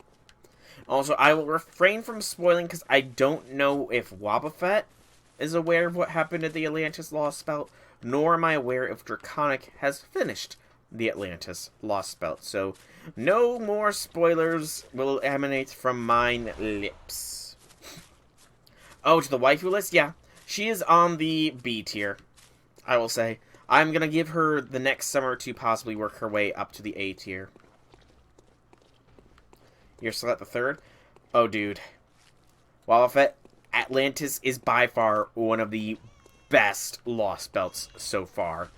Also, I will refrain from spoiling because I don't know if Wobbuffet is aware of what happened at the Atlantis Lost Belt, nor am I aware if Draconic has finished the Atlantis Lost Belt. So, no more spoilers will emanate from mine lips. Oh, to the waifu list? Yeah. She is on the B tier, I will say. I'm gonna give her the next summer to possibly work her way up to the A tier. You're still at the 3rd? Oh, dude. Wobbuffet, Atlantis is by far one of the best Lost Belts so far.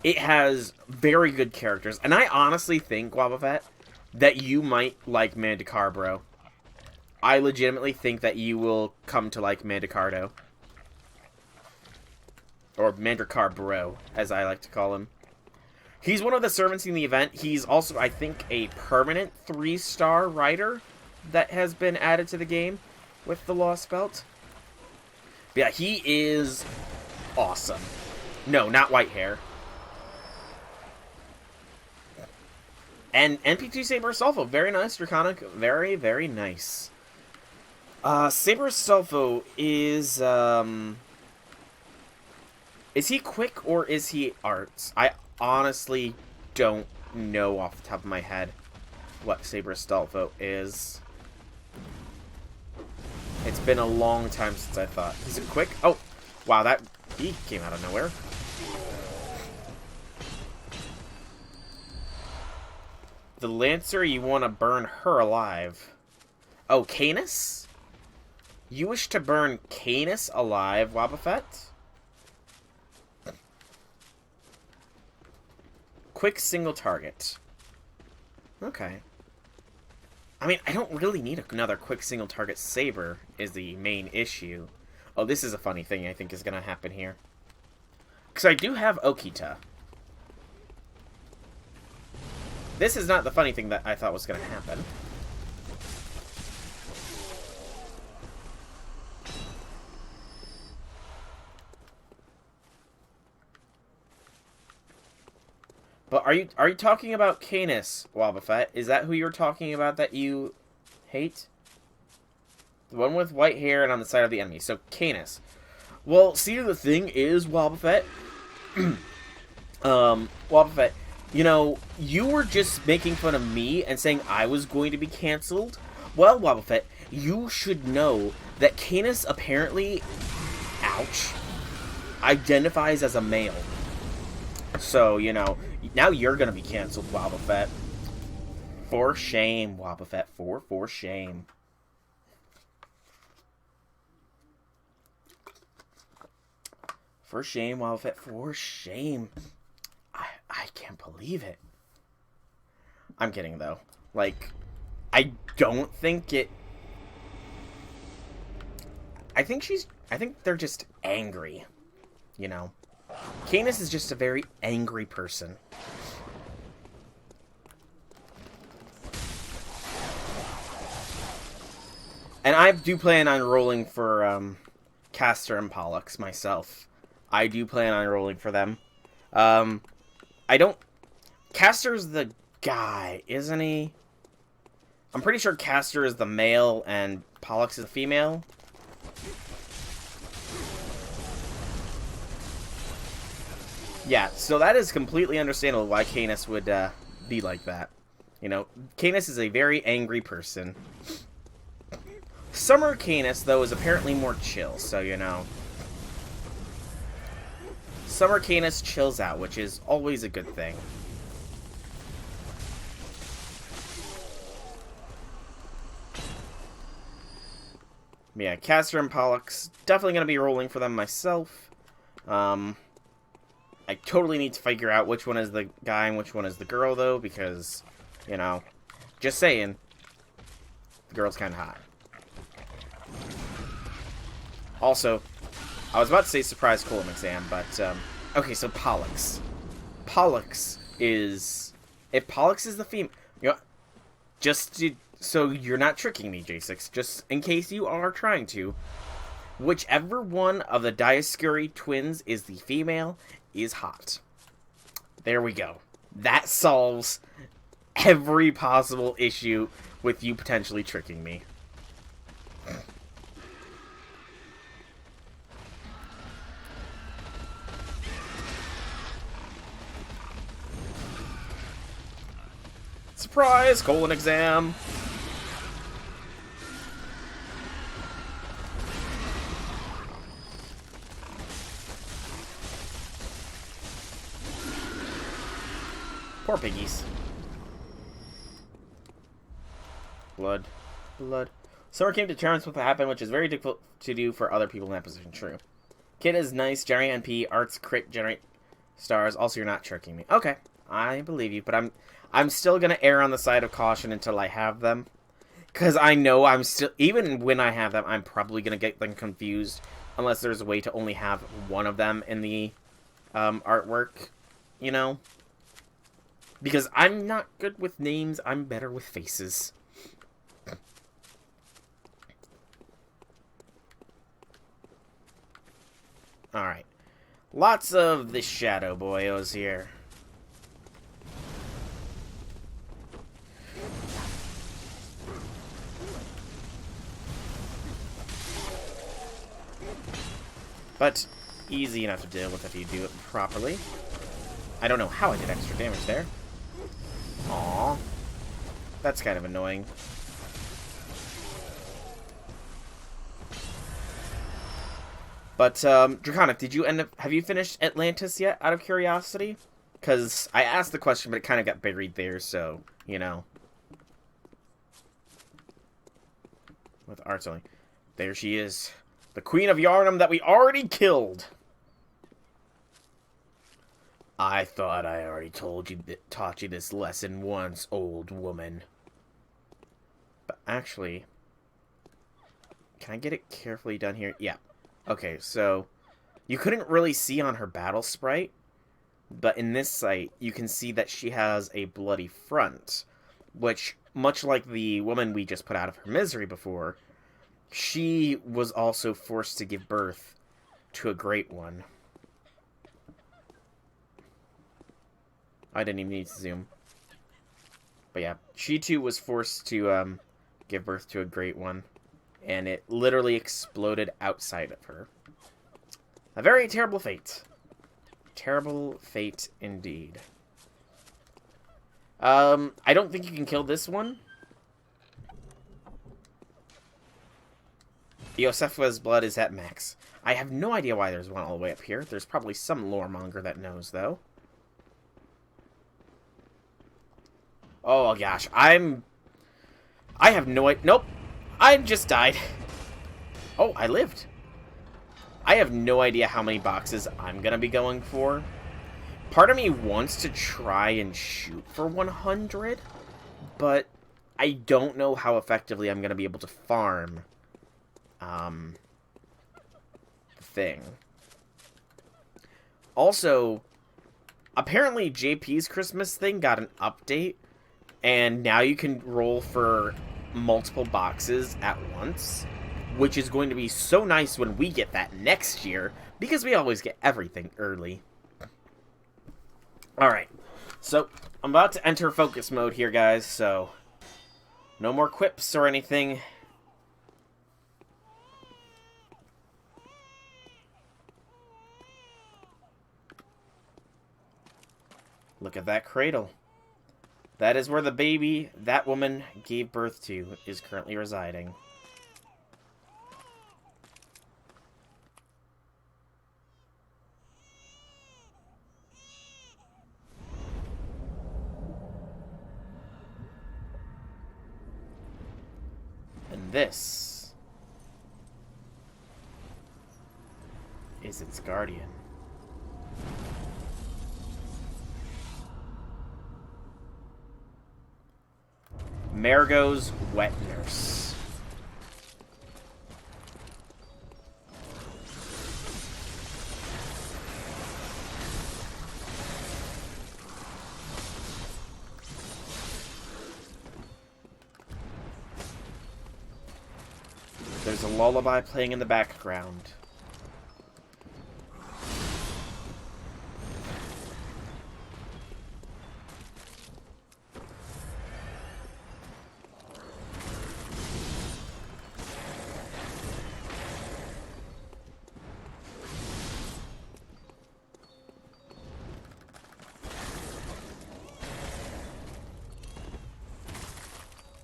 It has very good characters, and I honestly think, Wobbuffet, that you might like Mandicarbro. I legitimately think that you will come to like Mandicardo. Or Mandicarbro, as I like to call him. He's one of the servants in the event. He's also, I think, a permanent 3-star rider that has been added to the game with the Lost Belt. But yeah, he is awesome. No, not white hair. And NP2 Saber Sulfo, very nice, Draconic. Very, very nice. Saber Sulfo is he quick or is he arts? I honestly don't know off the top of my head what Saber Sulfo is. It's been a long time since I thought. Is it quick? Oh, wow, he came out of nowhere. The Lancer, you want to burn her alive. Oh, Canis? You wish to burn Canis alive, Wobbuffet? Quick single target. Okay. I mean, I don't really need another quick single target saber, is the main issue. Oh, this is a funny thing I think is going to happen here. Because I do have Okita. This is not the funny thing that I thought was going to happen. But are you talking about Canis, Wobbuffet? Is that who you're talking about that you hate? The one with white hair and on the side of the enemy. So, Canis. Well, see, the thing is, Wobbuffet... Wobbuffet, you know, you were just making fun of me and saying I was going to be cancelled. Well, Wobbuffet, you should know that Canis apparently... Ouch. Identifies as a male. So, you know, now you're gonna be cancelled, Wobbuffet. For shame, Wobbuffet. For shame. For shame, Wobbuffet. For shame. I can't believe it. I'm kidding, though. Like, I don't think it... I think they're just angry. You know? Canis is just a very angry person. And I do plan on rolling for Castor and Pollux myself. I do plan on rolling for them. I don't... Castor's the guy, isn't he? I'm pretty sure Castor is the male and Pollux is the female. Yeah, so that is completely understandable why Canis would be like that. You know, Canis is a very angry person. Summer Canis, though, is apparently more chill, so, you know. Summer Canis chills out, which is always a good thing. Yeah, Castor and Pollux, definitely going to be rolling for them myself. I totally need to figure out which one is the guy and which one is the girl, though, because, you know, just saying, the girl's kind of hot. Also, I was about to say surprise colon exam, but, okay, so Pollux. Pollux is, if Pollux is the female, you know, just to, so you're not tricking me, J6, just in case you are trying to, whichever one of the Dioscuri twins is the female is hot. There we go. That solves every possible issue with you potentially tricking me. Surprise! Colon exam! Poor piggies. Blood. Summer came to terms with what happened, which is very difficult to do for other people in that position. True. Kid is nice, generate NP, arts, crit, generate stars. Also, you're not tricking me. Okay, I believe you, but I'm still gonna err on the side of caution until I have them. Because I know I'm still... Even when I have them, I'm probably gonna get them confused. Unless there's a way to only have one of them in the artwork. You know? Because I'm not good with names, I'm better with faces. Alright. Lots of the shadow boyos here. But easy enough to deal with if you do it properly. I don't know how I did extra damage there. Aww. That's kind of annoying. But, Draconic, did you have you finished Atlantis yet, out of curiosity? Because I asked the question, but it kind of got buried there, so, you know. With arts only. There she is. The Queen of Yarnum that we already killed. I thought I already taught you this lesson once, old woman. But actually, can I get it carefully done here? Yeah. Okay, so you couldn't really see on her battle sprite, but in this site, you can see that she has a bloody front, which, much like the woman we just put out of her misery before, she was also forced to give birth to a great one. I didn't even need to zoom. But yeah, she too was forced to give birth to a great one. And it literally exploded outside of her. A very terrible fate. Terrible fate indeed. I don't think you can kill this one. Yosefa's blood is at max. I have no idea why there's one all the way up here. There's probably some loremonger that knows, though. Oh, gosh. I have no idea. Nope. I just died. Oh, I lived. I have no idea how many boxes I'm going to be going for. Part of me wants to try and shoot for 100, but I don't know how effectively I'm going to be able to farm the thing. Also, apparently JP's Christmas thing got an update, and now you can roll for multiple boxes at once, which is going to be so nice when we get that next year, because we always get everything early. Alright, so I'm about to enter focus mode here, guys, so no more quips or anything. Look at that cradle. That is where the baby that woman gave birth to is currently residing. And this is its guardian. Margot's wet nurse. There's a lullaby playing in the background.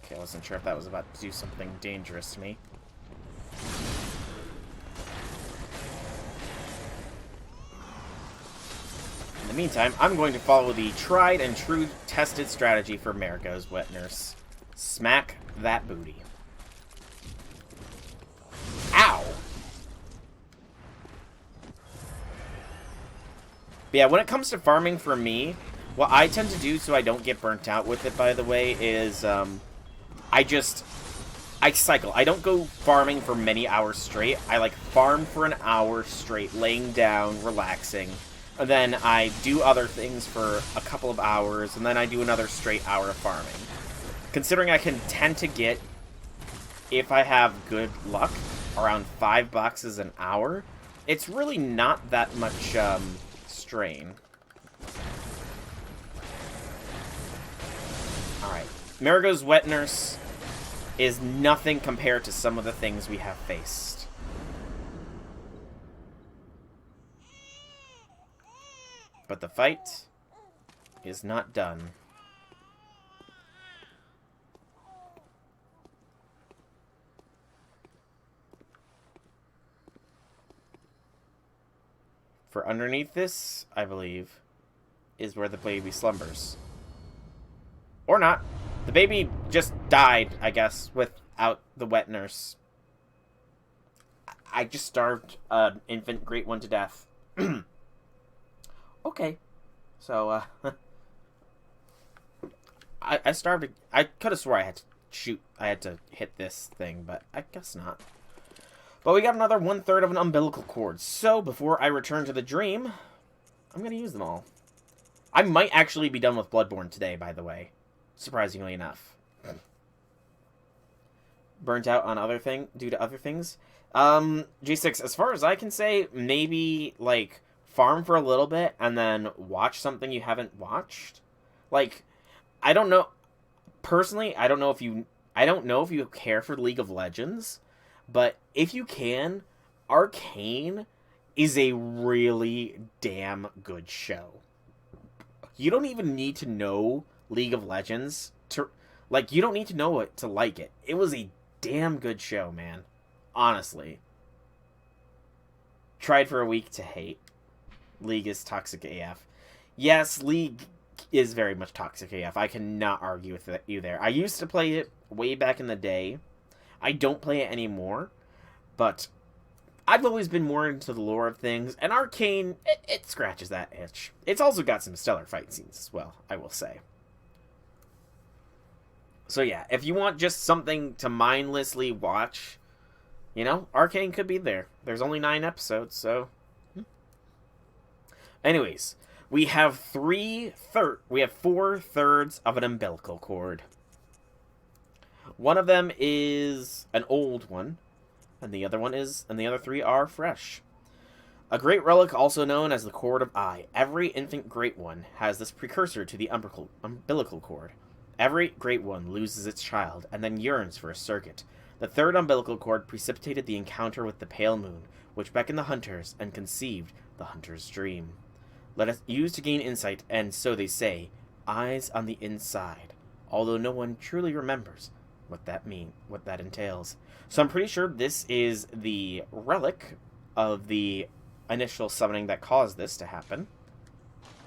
Okay, I wasn't sure if that was about to do something dangerous to me. In the meantime, I'm going to follow the tried and true tested strategy for Margot's wet nurse. Smack that booty. Ow! But yeah, when it comes to farming for me, what I tend to do so I don't get burnt out with it, by the way, is I cycle. I don't go farming for many hours straight. I like farm for an hour straight, laying down, relaxing. And then I do other things for a couple of hours, and then I do another straight hour of farming. Considering I can tend to get, if I have good luck, around 5 boxes an hour, it's really not that much strain. Alright. Margot's wet nurse is nothing compared to some of the things we have faced. But the fight is not done. For underneath this, I believe, is where the baby slumbers. Or not. The baby just died, I guess, without the wet nurse. I just starved an infant great one to death. Okay. So, I starved I could have swore I had to hit this thing, but I guess not. But we got another 1/3 of an umbilical cord. So, before I return to the dream, I'm going to use them all. I might actually be done with Bloodborne today, by the way. Surprisingly enough. Burnt out on due to other things. G6, as far as I can say, maybe, like, farm for a little bit and then watch something you haven't watched. Like, I don't know. Personally, I don't know if you care for League of Legends, but if you can, Arcane is a really damn good show. You don't even need to know League of Legends to, like, you don't need to know it to like it. It was a damn good show, man. Honestly. Tried for a week to hate. League is toxic AF. Yes, League is very much toxic AF. I cannot argue with you there. I used to play it way back in the day. I don't play it anymore, but I've always been more into the lore of things, and Arcane, it scratches that itch. It's also got some stellar fight scenes as well, I will say. So yeah, if you want just something to mindlessly watch, you know, Arcane could be there. There's only 9 episodes, so... Anyways, we have 4/3 of an umbilical cord. One of them is an old one, and the other 3 are fresh. A great relic, also known as the Cord of Eye. Every infant great one has this precursor to the umbilical cord. Every great one loses its child, and then yearns for a surrogate. The third umbilical cord precipitated the encounter with the pale moon, which beckoned the hunters and conceived the hunter's dream. Let us use to gain insight, and so they say, eyes on the inside, although no one truly remembers what that entails. So I'm pretty sure this is the relic of the initial summoning that caused this to happen,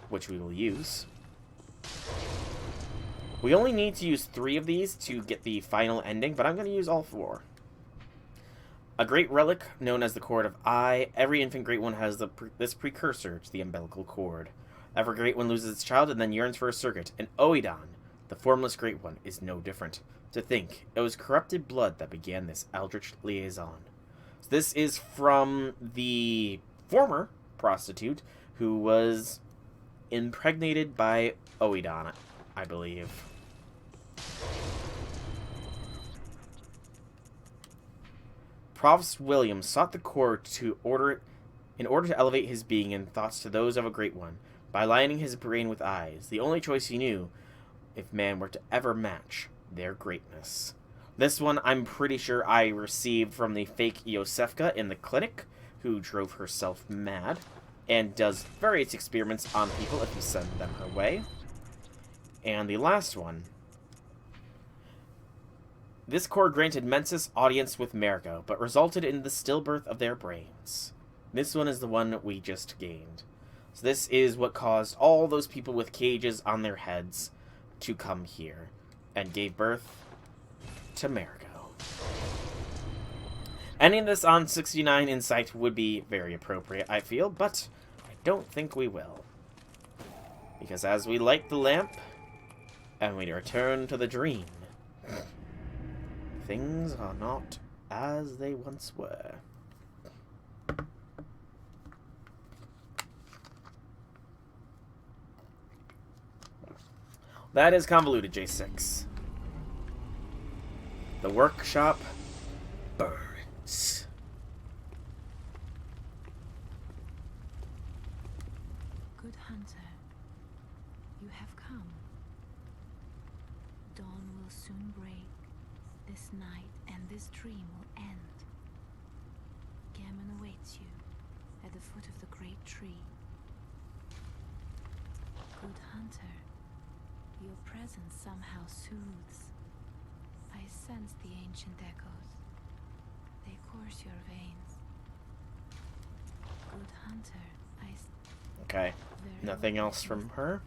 which we will use. We only need to use 3 of these to get the final ending, but I'm going to use all 4. A great relic known as the Cord of Eye. Every infant great one has this precursor to the umbilical cord. Every great one loses its child and then yearns for a surrogate. And Oedon, the formless great one, is no different. To think, it was corrupted blood that began this eldritch liaison. So this is from the former prostitute who was impregnated by Oedon, I believe. Provost William sought the cord in order to elevate his being and thoughts to those of a great one, by lining his brain with eyes, the only choice he knew, if man were to ever match their greatness. This one I'm pretty sure I received from the fake Iosefka in the clinic, who drove herself mad, and does various experiments on people if you send them her way. And the last one. This cord granted Mensis audience with Mergo, but resulted in the stillbirth of their brains. This one is the one we just gained. So this is what caused all those people with cages on their heads to come here, and gave birth to Mergo. Ending this on 69 insight would be very appropriate, I feel, but I don't think we will. Because as we light the lamp, and we return to the dream, things are not as they once were. That is convoluted, J6. The workshop burns. Good hunter, you have come. Dawn will soon break. This night and this dream will end. Gammon awaits you at the foot of the great tree. Good hunter, your presence somehow soothes. I sense the ancient echoes. They course your veins. Good hunter, Okay, nothing else from her.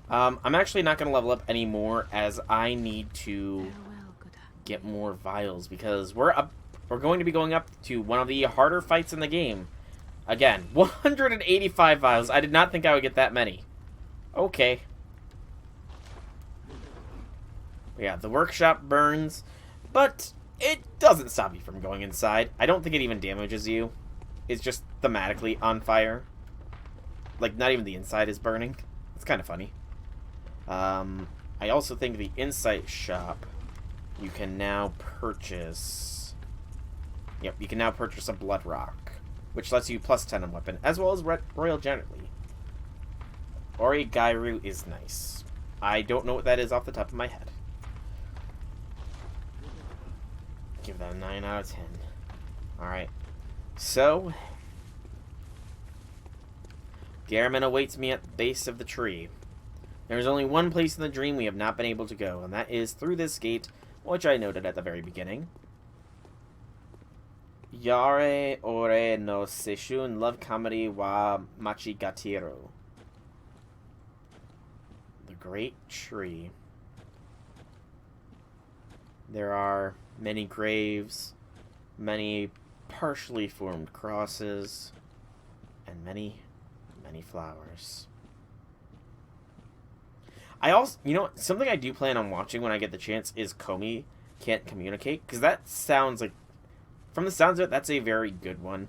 I'm actually not going to level up anymore, as I need to farewell, good hunter. get more vials, because we're going to be going up to one of the harder fights in the game. Again, 185 vials. I did not think I would get that many. Okay. Yeah, the workshop burns, but it doesn't stop you from going inside. I don't think it even damages you. It's just thematically on fire. Like, not even the inside is burning. It's kind of funny. I also think the Insight shop, you can now purchase... Yep, you can now purchase a Blood Rock. which lets you plus 10 on weapon, as well as Royal generally. Ori Gairu is nice. I don't know what that is off the top of my head. Give that a 9 out of 10. Alright. So, Gehrman awaits me at the base of the tree. There is only one place in the dream we have not been able to go, and that is through this gate, which I noted at the very beginning. Yare ore no seishun love comedy wa machigatiro. The Great Tree. There are many graves, many partially formed crosses, and many flowers. I also, you know what, something I do plan on watching when I get the chance is Komi Can't Communicate, because that sounds like, from the sounds of it, that's a very good one.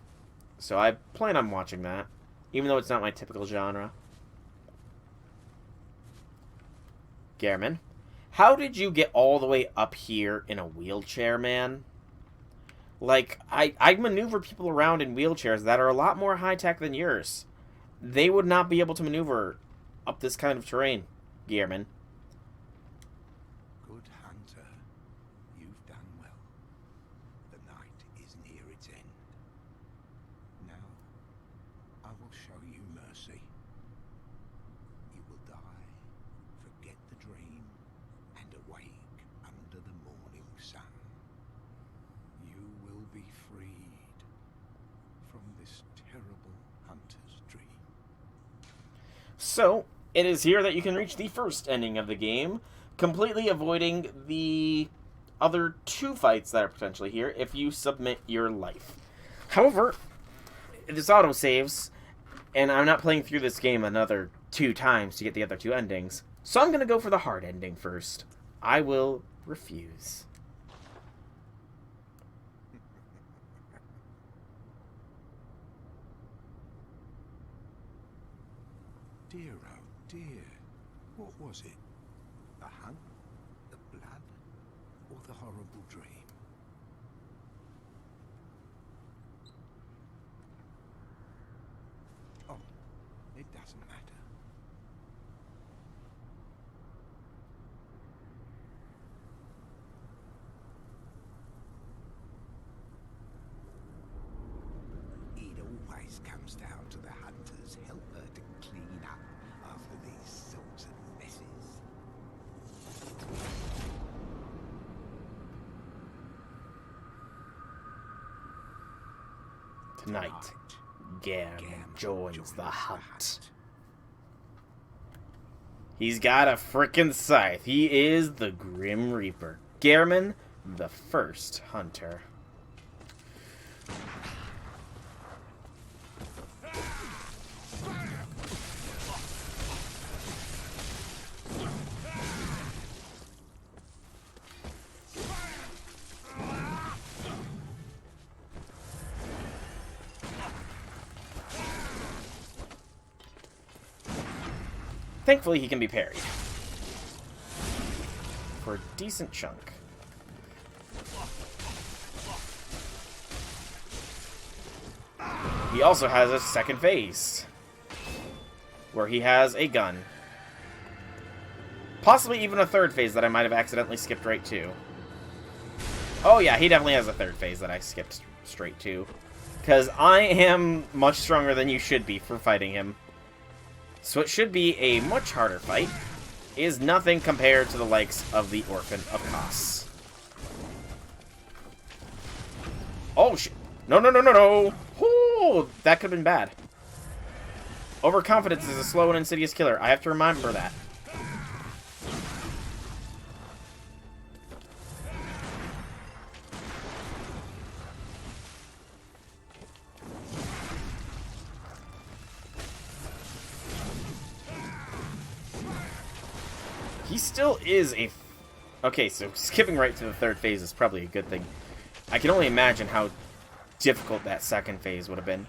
So I plan on watching that, even though it's not my typical genre. Gehrman, how did you get all the way up here in a wheelchair, man? Like, I maneuver people around in wheelchairs that are a lot more high-tech than yours. They would not be able to maneuver up this kind of terrain, Gehrman. Good hunter, you've done well. The night is near its end. Now, I will show you mercy. You will die, forget the dream, and awake under the morning sun. You will be freed from this terrible hunter's dream. So, it is here that you can reach the first ending of the game, completely avoiding the other two fights that are potentially here if you submit your life. However, this autosaves, and I'm not playing through this game another 2 times to get the other 2 endings, so I'm going to go for the hard ending first. I will refuse. Dear, oh dear, what was it? The hunt, the blood, or the horrible dream? Oh, it doesn't matter. It always comes down to the hunter's helper to clean up after these sorts of messes. Tonight, Gehrman joins the hunt. He's got a frickin' scythe. He is the Grim Reaper. Gehrman, the first hunter. Thankfully, he can be parried. For a decent chunk. He also has a second phase, where he has a gun. Possibly even a third phase that I might have accidentally skipped right to. Oh yeah, he definitely has a third phase that I skipped straight to. Because I am much stronger than you should be for fighting him. So it should be a much harder fight. It is nothing compared to the likes of the Orphan of Kos. Oh shit. No, no, no, no, no. Oh, that could have been bad. Overconfidence is a slow and insidious killer. I have to remember that. He still is a... Okay, so skipping right to the third phase is probably a good thing. I can only imagine how difficult that second phase would have been.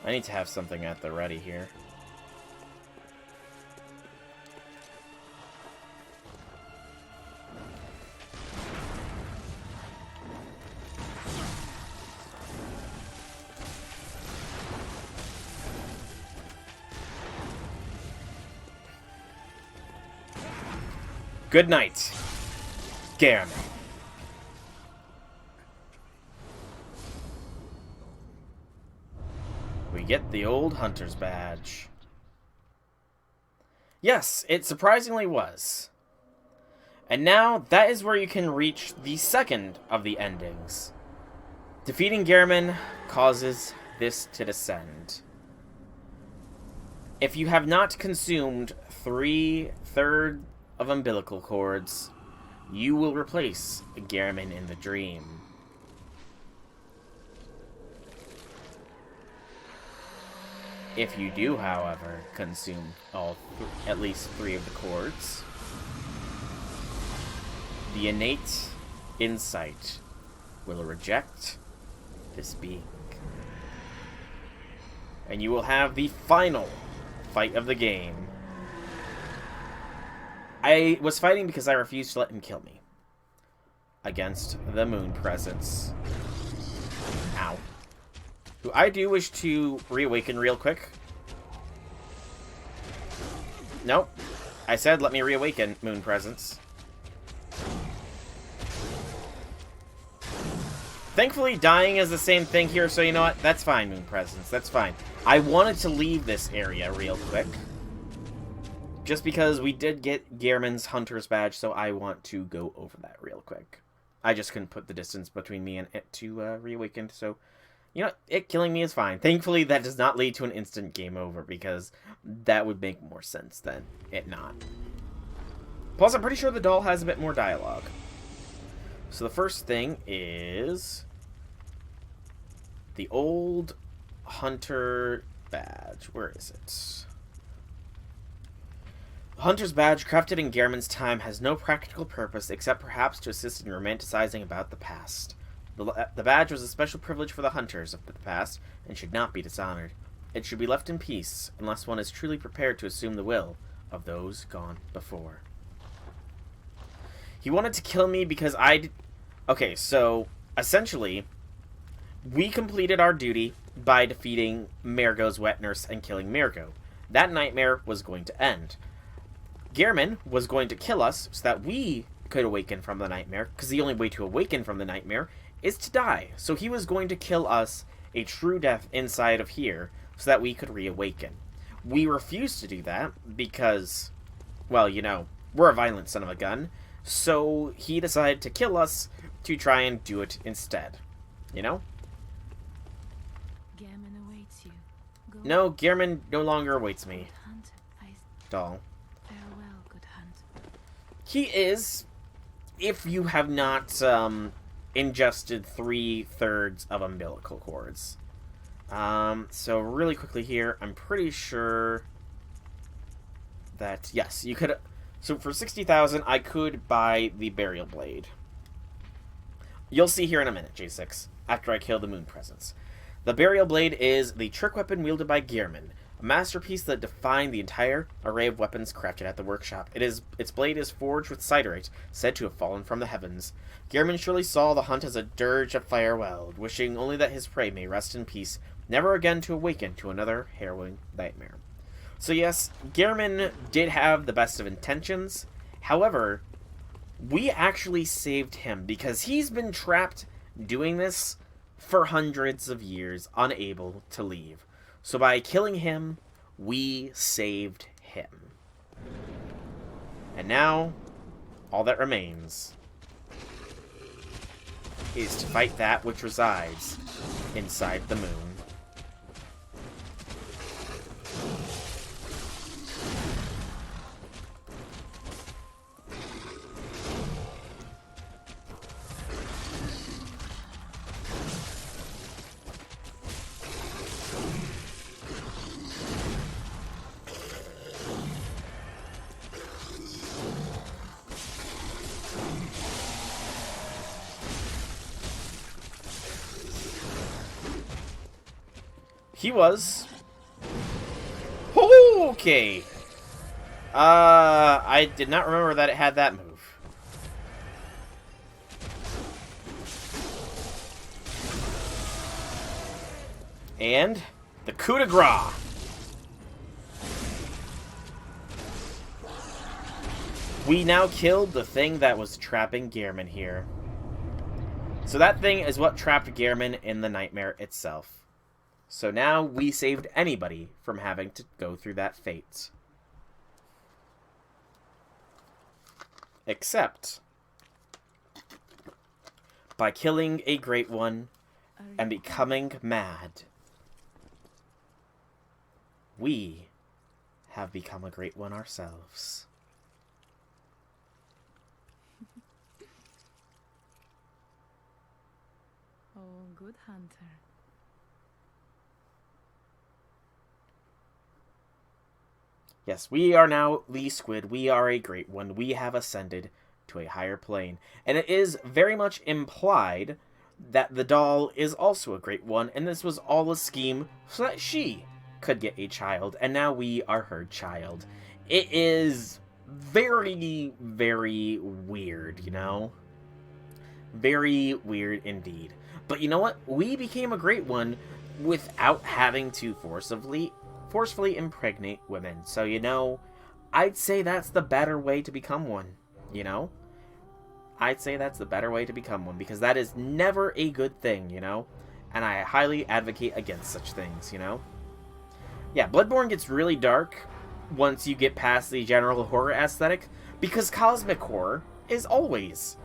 I need to have something at the ready here. Good night, Garamond. We get the old hunter's badge. Yes, it surprisingly was. And now, that is where you can reach the second of the endings. Defeating Garamond causes this to descend. If you have not consumed 3/3 of umbilical cords, you will replace Garamond in the dream. If you do, however, consume at least 3 of the cords, the innate insight will reject this being. And you will have the final fight of the game. I was fighting because I refused to let him kill me. Against the moon presence. Ow. Who I do wish to reawaken real quick. Nope. I said let me reawaken moon presence. Thankfully, dying is the same thing here, so you know what? That's fine, moon presence. That's fine. I wanted to leave this area real quick. Just because we did get Garamond's Hunter's Badge, so I want to go over that real quick. I just couldn't put the distance between me and it to reawaken, so... You know, it killing me is fine. Thankfully, that does not lead to an instant game over, because that would make more sense than it not. Plus, I'm pretty sure the doll has a bit more dialogue. So the first thing is... the old Hunter Badge. Where is it? The Hunter's Badge, crafted in Garamond's time, has no practical purpose except perhaps to assist in romanticizing about the past. The badge was a special privilege for the hunters of the past, and should not be dishonored. It should be left in peace, unless one is truly prepared to assume the will of those gone before. He wanted to kill me because okay, so, essentially, we completed our duty by defeating Mergo's wet nurse and killing Mergo. That nightmare was going to end. Garamond was going to kill us so that we could awaken from the nightmare, because the only way to awaken from the nightmare is to die. So he was going to kill us a true death inside of here so that we could reawaken. We refused to do that because, well, you know, we're a violent son of a gun. So he decided to kill us to try and do it instead. You know? Garamond awaits you. Go No, Garamond no longer awaits me. Hunter, Doll. farewell, good hunter. He is, if you have not ingested 3/3 of umbilical cords. So really quickly here, I'm pretty sure that, yes, you could... So for 60,000, I could buy the Burial Blade. You'll see here in a minute, J6, after I kill the Moon Presence. The Burial Blade is the trick weapon wielded by Garamond, a masterpiece that defined the entire array of weapons crafted at the workshop. Its blade is forged with siderite, said to have fallen from the heavens. Garamond surely saw the hunt as a dirge of farewell, wishing only that his prey may rest in peace, never again to awaken to another harrowing nightmare. So yes, Garamond did have the best of intentions. However, we actually saved him because he's been trapped doing this for hundreds of years, unable to leave. So by killing him, we saved him. And now, all that remains is to fight that which resides inside the moon. He was. Okay. I did not remember that it had that move. And the coup de grace. we now killed the thing that was trapping Gehrman here. So that thing is what trapped Gehrman in the nightmare itself. So now we saved anybody from having to go through that fate. Except by killing a Great One and becoming mad, we have become a Great One ourselves. Oh, good hunter. Yes, we are now Lee Squid. We are a Great One. We have ascended to a higher plane. And it is very much implied that the doll is also a Great One, and this was all a scheme so that she could get a child, and now we are her child. It is very, very weird, you know? Very weird indeed. But you know what? We became a Great One without having to forcefully impregnate women. So, you know, I'd say that's the better way to become one, you know? I'd say that's the better way to become one, because that is never a good thing, you know? And I highly advocate against such things, you know? Yeah, Bloodborne gets really dark once you get past the general horror aesthetic, because cosmic horror is always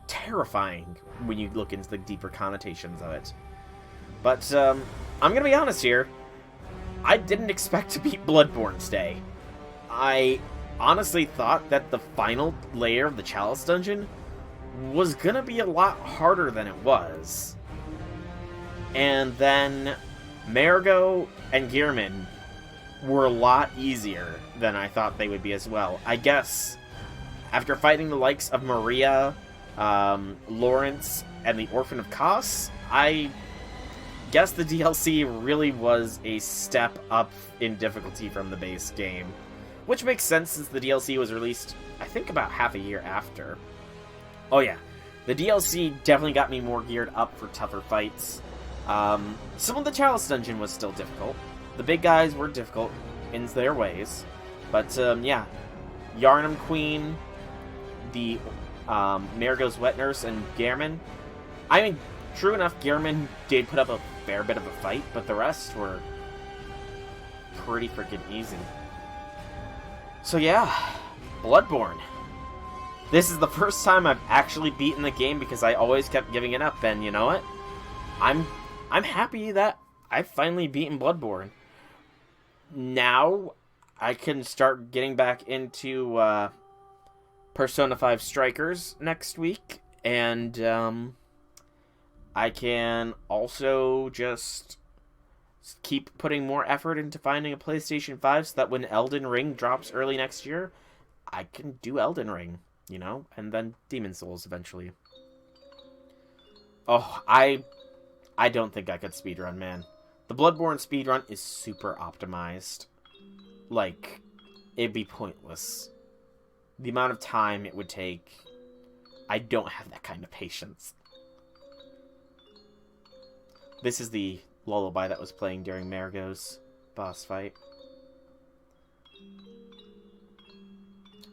terrifying when you look into the deeper connotations of it. But, I'm gonna be honest here. I didn't expect to beat Bloodborne today. I honestly thought that the final layer of the Chalice Dungeon was gonna be a lot harder than it was. And then Marigot and Gehrman were a lot easier than I thought they would be as well. I guess after fighting the likes of Maria, Lawrence, and the Orphan of Kos, I guess the DLC really was a step up in difficulty from the base game. Which makes sense since the DLC was released, I think, about half a year after. Oh yeah, the DLC definitely got me more geared up for tougher fights. Some of the Chalice Dungeon was still difficult. The big guys were difficult in their ways. But, yeah, Yharnam Queen, the Marigot's Wet Nurse, and Gehrman. I mean, true enough, Gehrman did put up a fair bit of a fight, but the rest were pretty freaking easy. So yeah, Bloodborne. This is the first time I've actually beaten the game because I always kept giving it up, and you know what? I'm happy that I've finally beaten Bloodborne. Now I can start getting back into Persona 5 Strikers next week, and I can also just keep putting more effort into finding a PlayStation 5 so that when Elden Ring drops early next year, I can do Elden Ring, you know, and then Demon Souls eventually. Oh, I don't think I could speedrun, man. The Bloodborne speedrun is super optimized. Like, it'd be pointless. The amount of time it would take, I don't have that kind of patience. This is the lullaby that was playing during Marigot's boss fight.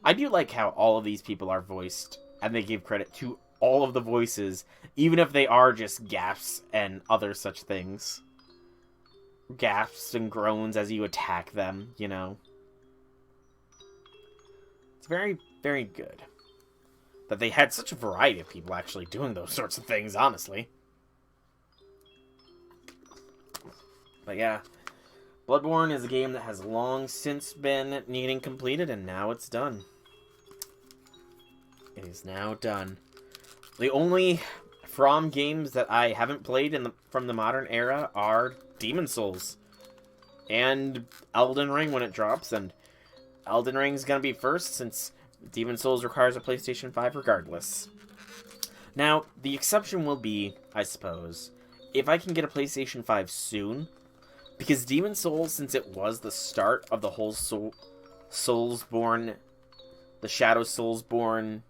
I do like how all of these people are voiced, and they give credit to all of the voices, even if they are just gasps and other such things. Gasps and groans as you attack them, you know. It's very, very good that they had such a variety of people actually doing those sorts of things, honestly. But yeah, Bloodborne is a game that has long since been needing completed, and now it's done. It is now done. The only From games that I haven't played from the modern era are Demon Souls and Elden Ring when it drops, and Elden Ring's gonna be first since Demon Souls requires a PlayStation 5 regardless. Now, the exception will be, I suppose, if I can get a PlayStation 5 soon, because Demon Souls, since it was the start of the whole Soulsborne, the Shadow Soulsborne,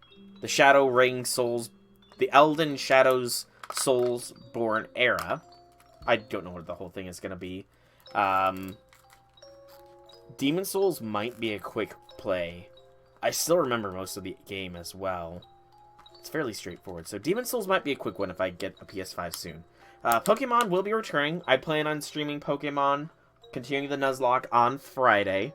the Shadow Ring Souls, the Elden Shadows Soulsborne era, I don't know what the whole thing is going to be. Demon Souls might be a quick play I still remember most of the game as well. It's fairly straightforward. So Demon Souls might be a quick one if I get a PS5 soon. Pokemon will be returning. I plan on streaming Pokemon, continuing the Nuzlocke on Friday.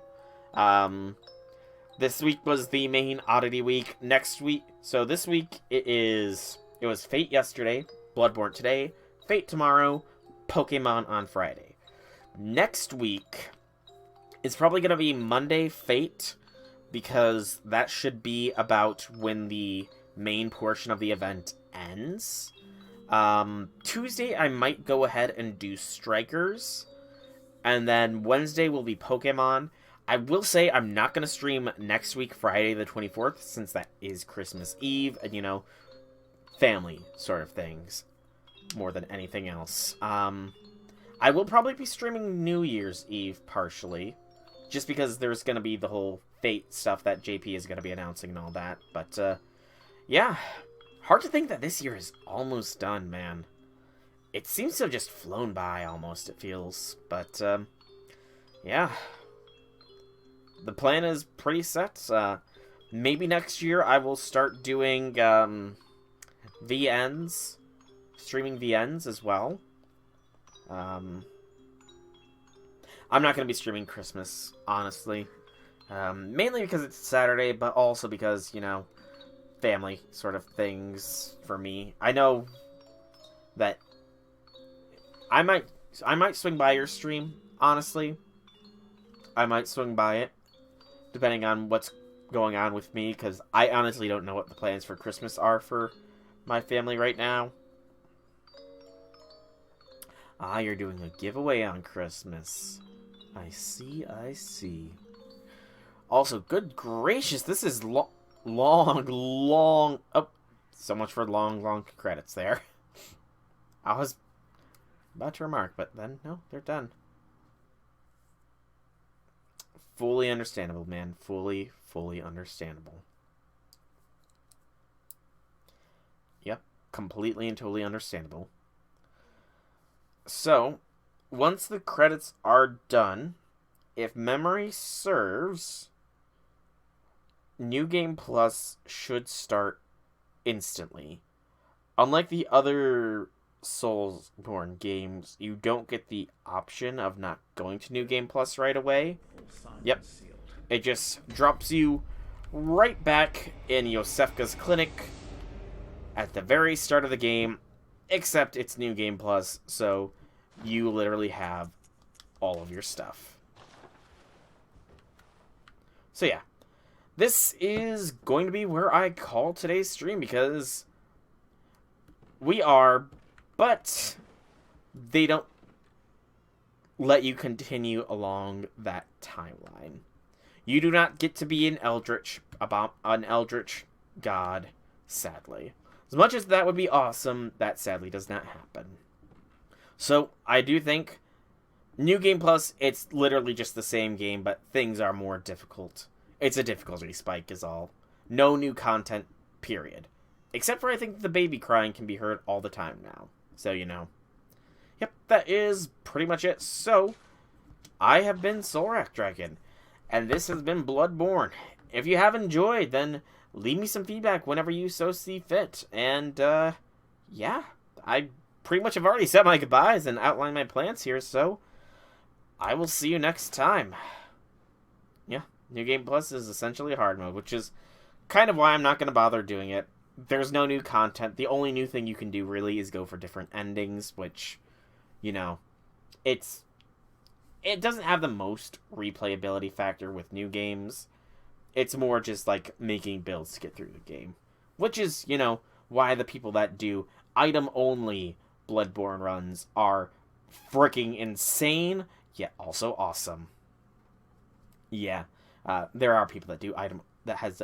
This week was the main oddity week. Next week, so this week it was Fate yesterday, Bloodborne today, Fate tomorrow, Pokemon on Friday. Next week is probably going to be Monday Fate, because that should be about when the main portion of the event ends. Tuesday I might go ahead and do Strikers, and then Wednesday will be Pokemon. I will say I'm not going to stream next week, Friday the 24th, since that is Christmas Eve, and, you know, family sort of things, more than anything else. I will probably be streaming New Year's Eve, partially, just because there's going to be the whole Fate stuff that JP is going to be announcing and all that, but, yeah, hard to think that this year is almost done, man. It seems to have just flown by, almost, it feels, but, yeah. The plan is pretty set. Maybe next year I will start doing VNs, streaming VNs as well. I'm not going to be streaming Christmas, honestly. Mainly because it's Saturday, but also because, you know, family sort of things for me. I know that I might swing by your stream, honestly. I might swing by it, depending on what's going on with me, because I honestly don't know what the plans for Christmas are for my family right now. Ah, you're doing a giveaway on Christmas. I see, I see. Also, good gracious, this is long... Oh, so much for long credits there. I was about to remark, but then, no, they're done. Fully understandable, man. Fully understandable. Yep, completely and totally understandable. So, once the credits are done, if memory serves, New Game Plus should start instantly. Unlike the other Soulsborne games, you don't get the option of not going to New Game Plus right away. Yep. It just drops you right back in Yosefka's clinic at the very start of the game, except it's New Game Plus, so you literally have all of your stuff. So yeah, this is going to be where I call today's stream, because we are, but they don't let you continue along that timeline. You do not get to be an Eldritch god, sadly. As much as that would be awesome, that sadly does not happen. So, I do think New Game Plus, it's literally just the same game, but things are more difficult. It's a difficulty spike is all. No new content, period. Except for I think the baby crying can be heard all the time now. So, you know. Yep, that is pretty much it. So, I have been Solrak Dragon, and this has been Bloodborne. If you have enjoyed, then leave me some feedback whenever you so see fit. And, yeah, I pretty much have already said my goodbyes and outlined my plans here, so I will see you next time. Yeah, New Game Plus is essentially hard mode, which is kind of why I'm not going to bother doing it. There's no new content. The only new thing you can do, really, is go for different endings, which, you know, it doesn't have the most replayability factor with new games. It's more just, like, making builds to get through the game. Which is, you know, why the people that do item-only Bloodborne runs are freaking insane, yet also awesome. Yeah, there are people that do item...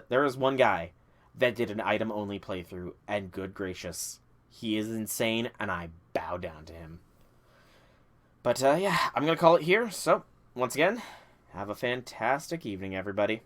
There is one guy that did an item-only playthrough, and good gracious, he is insane, and I bow down to him. But, yeah, I'm going to call it here. So, once again, have a fantastic evening, everybody.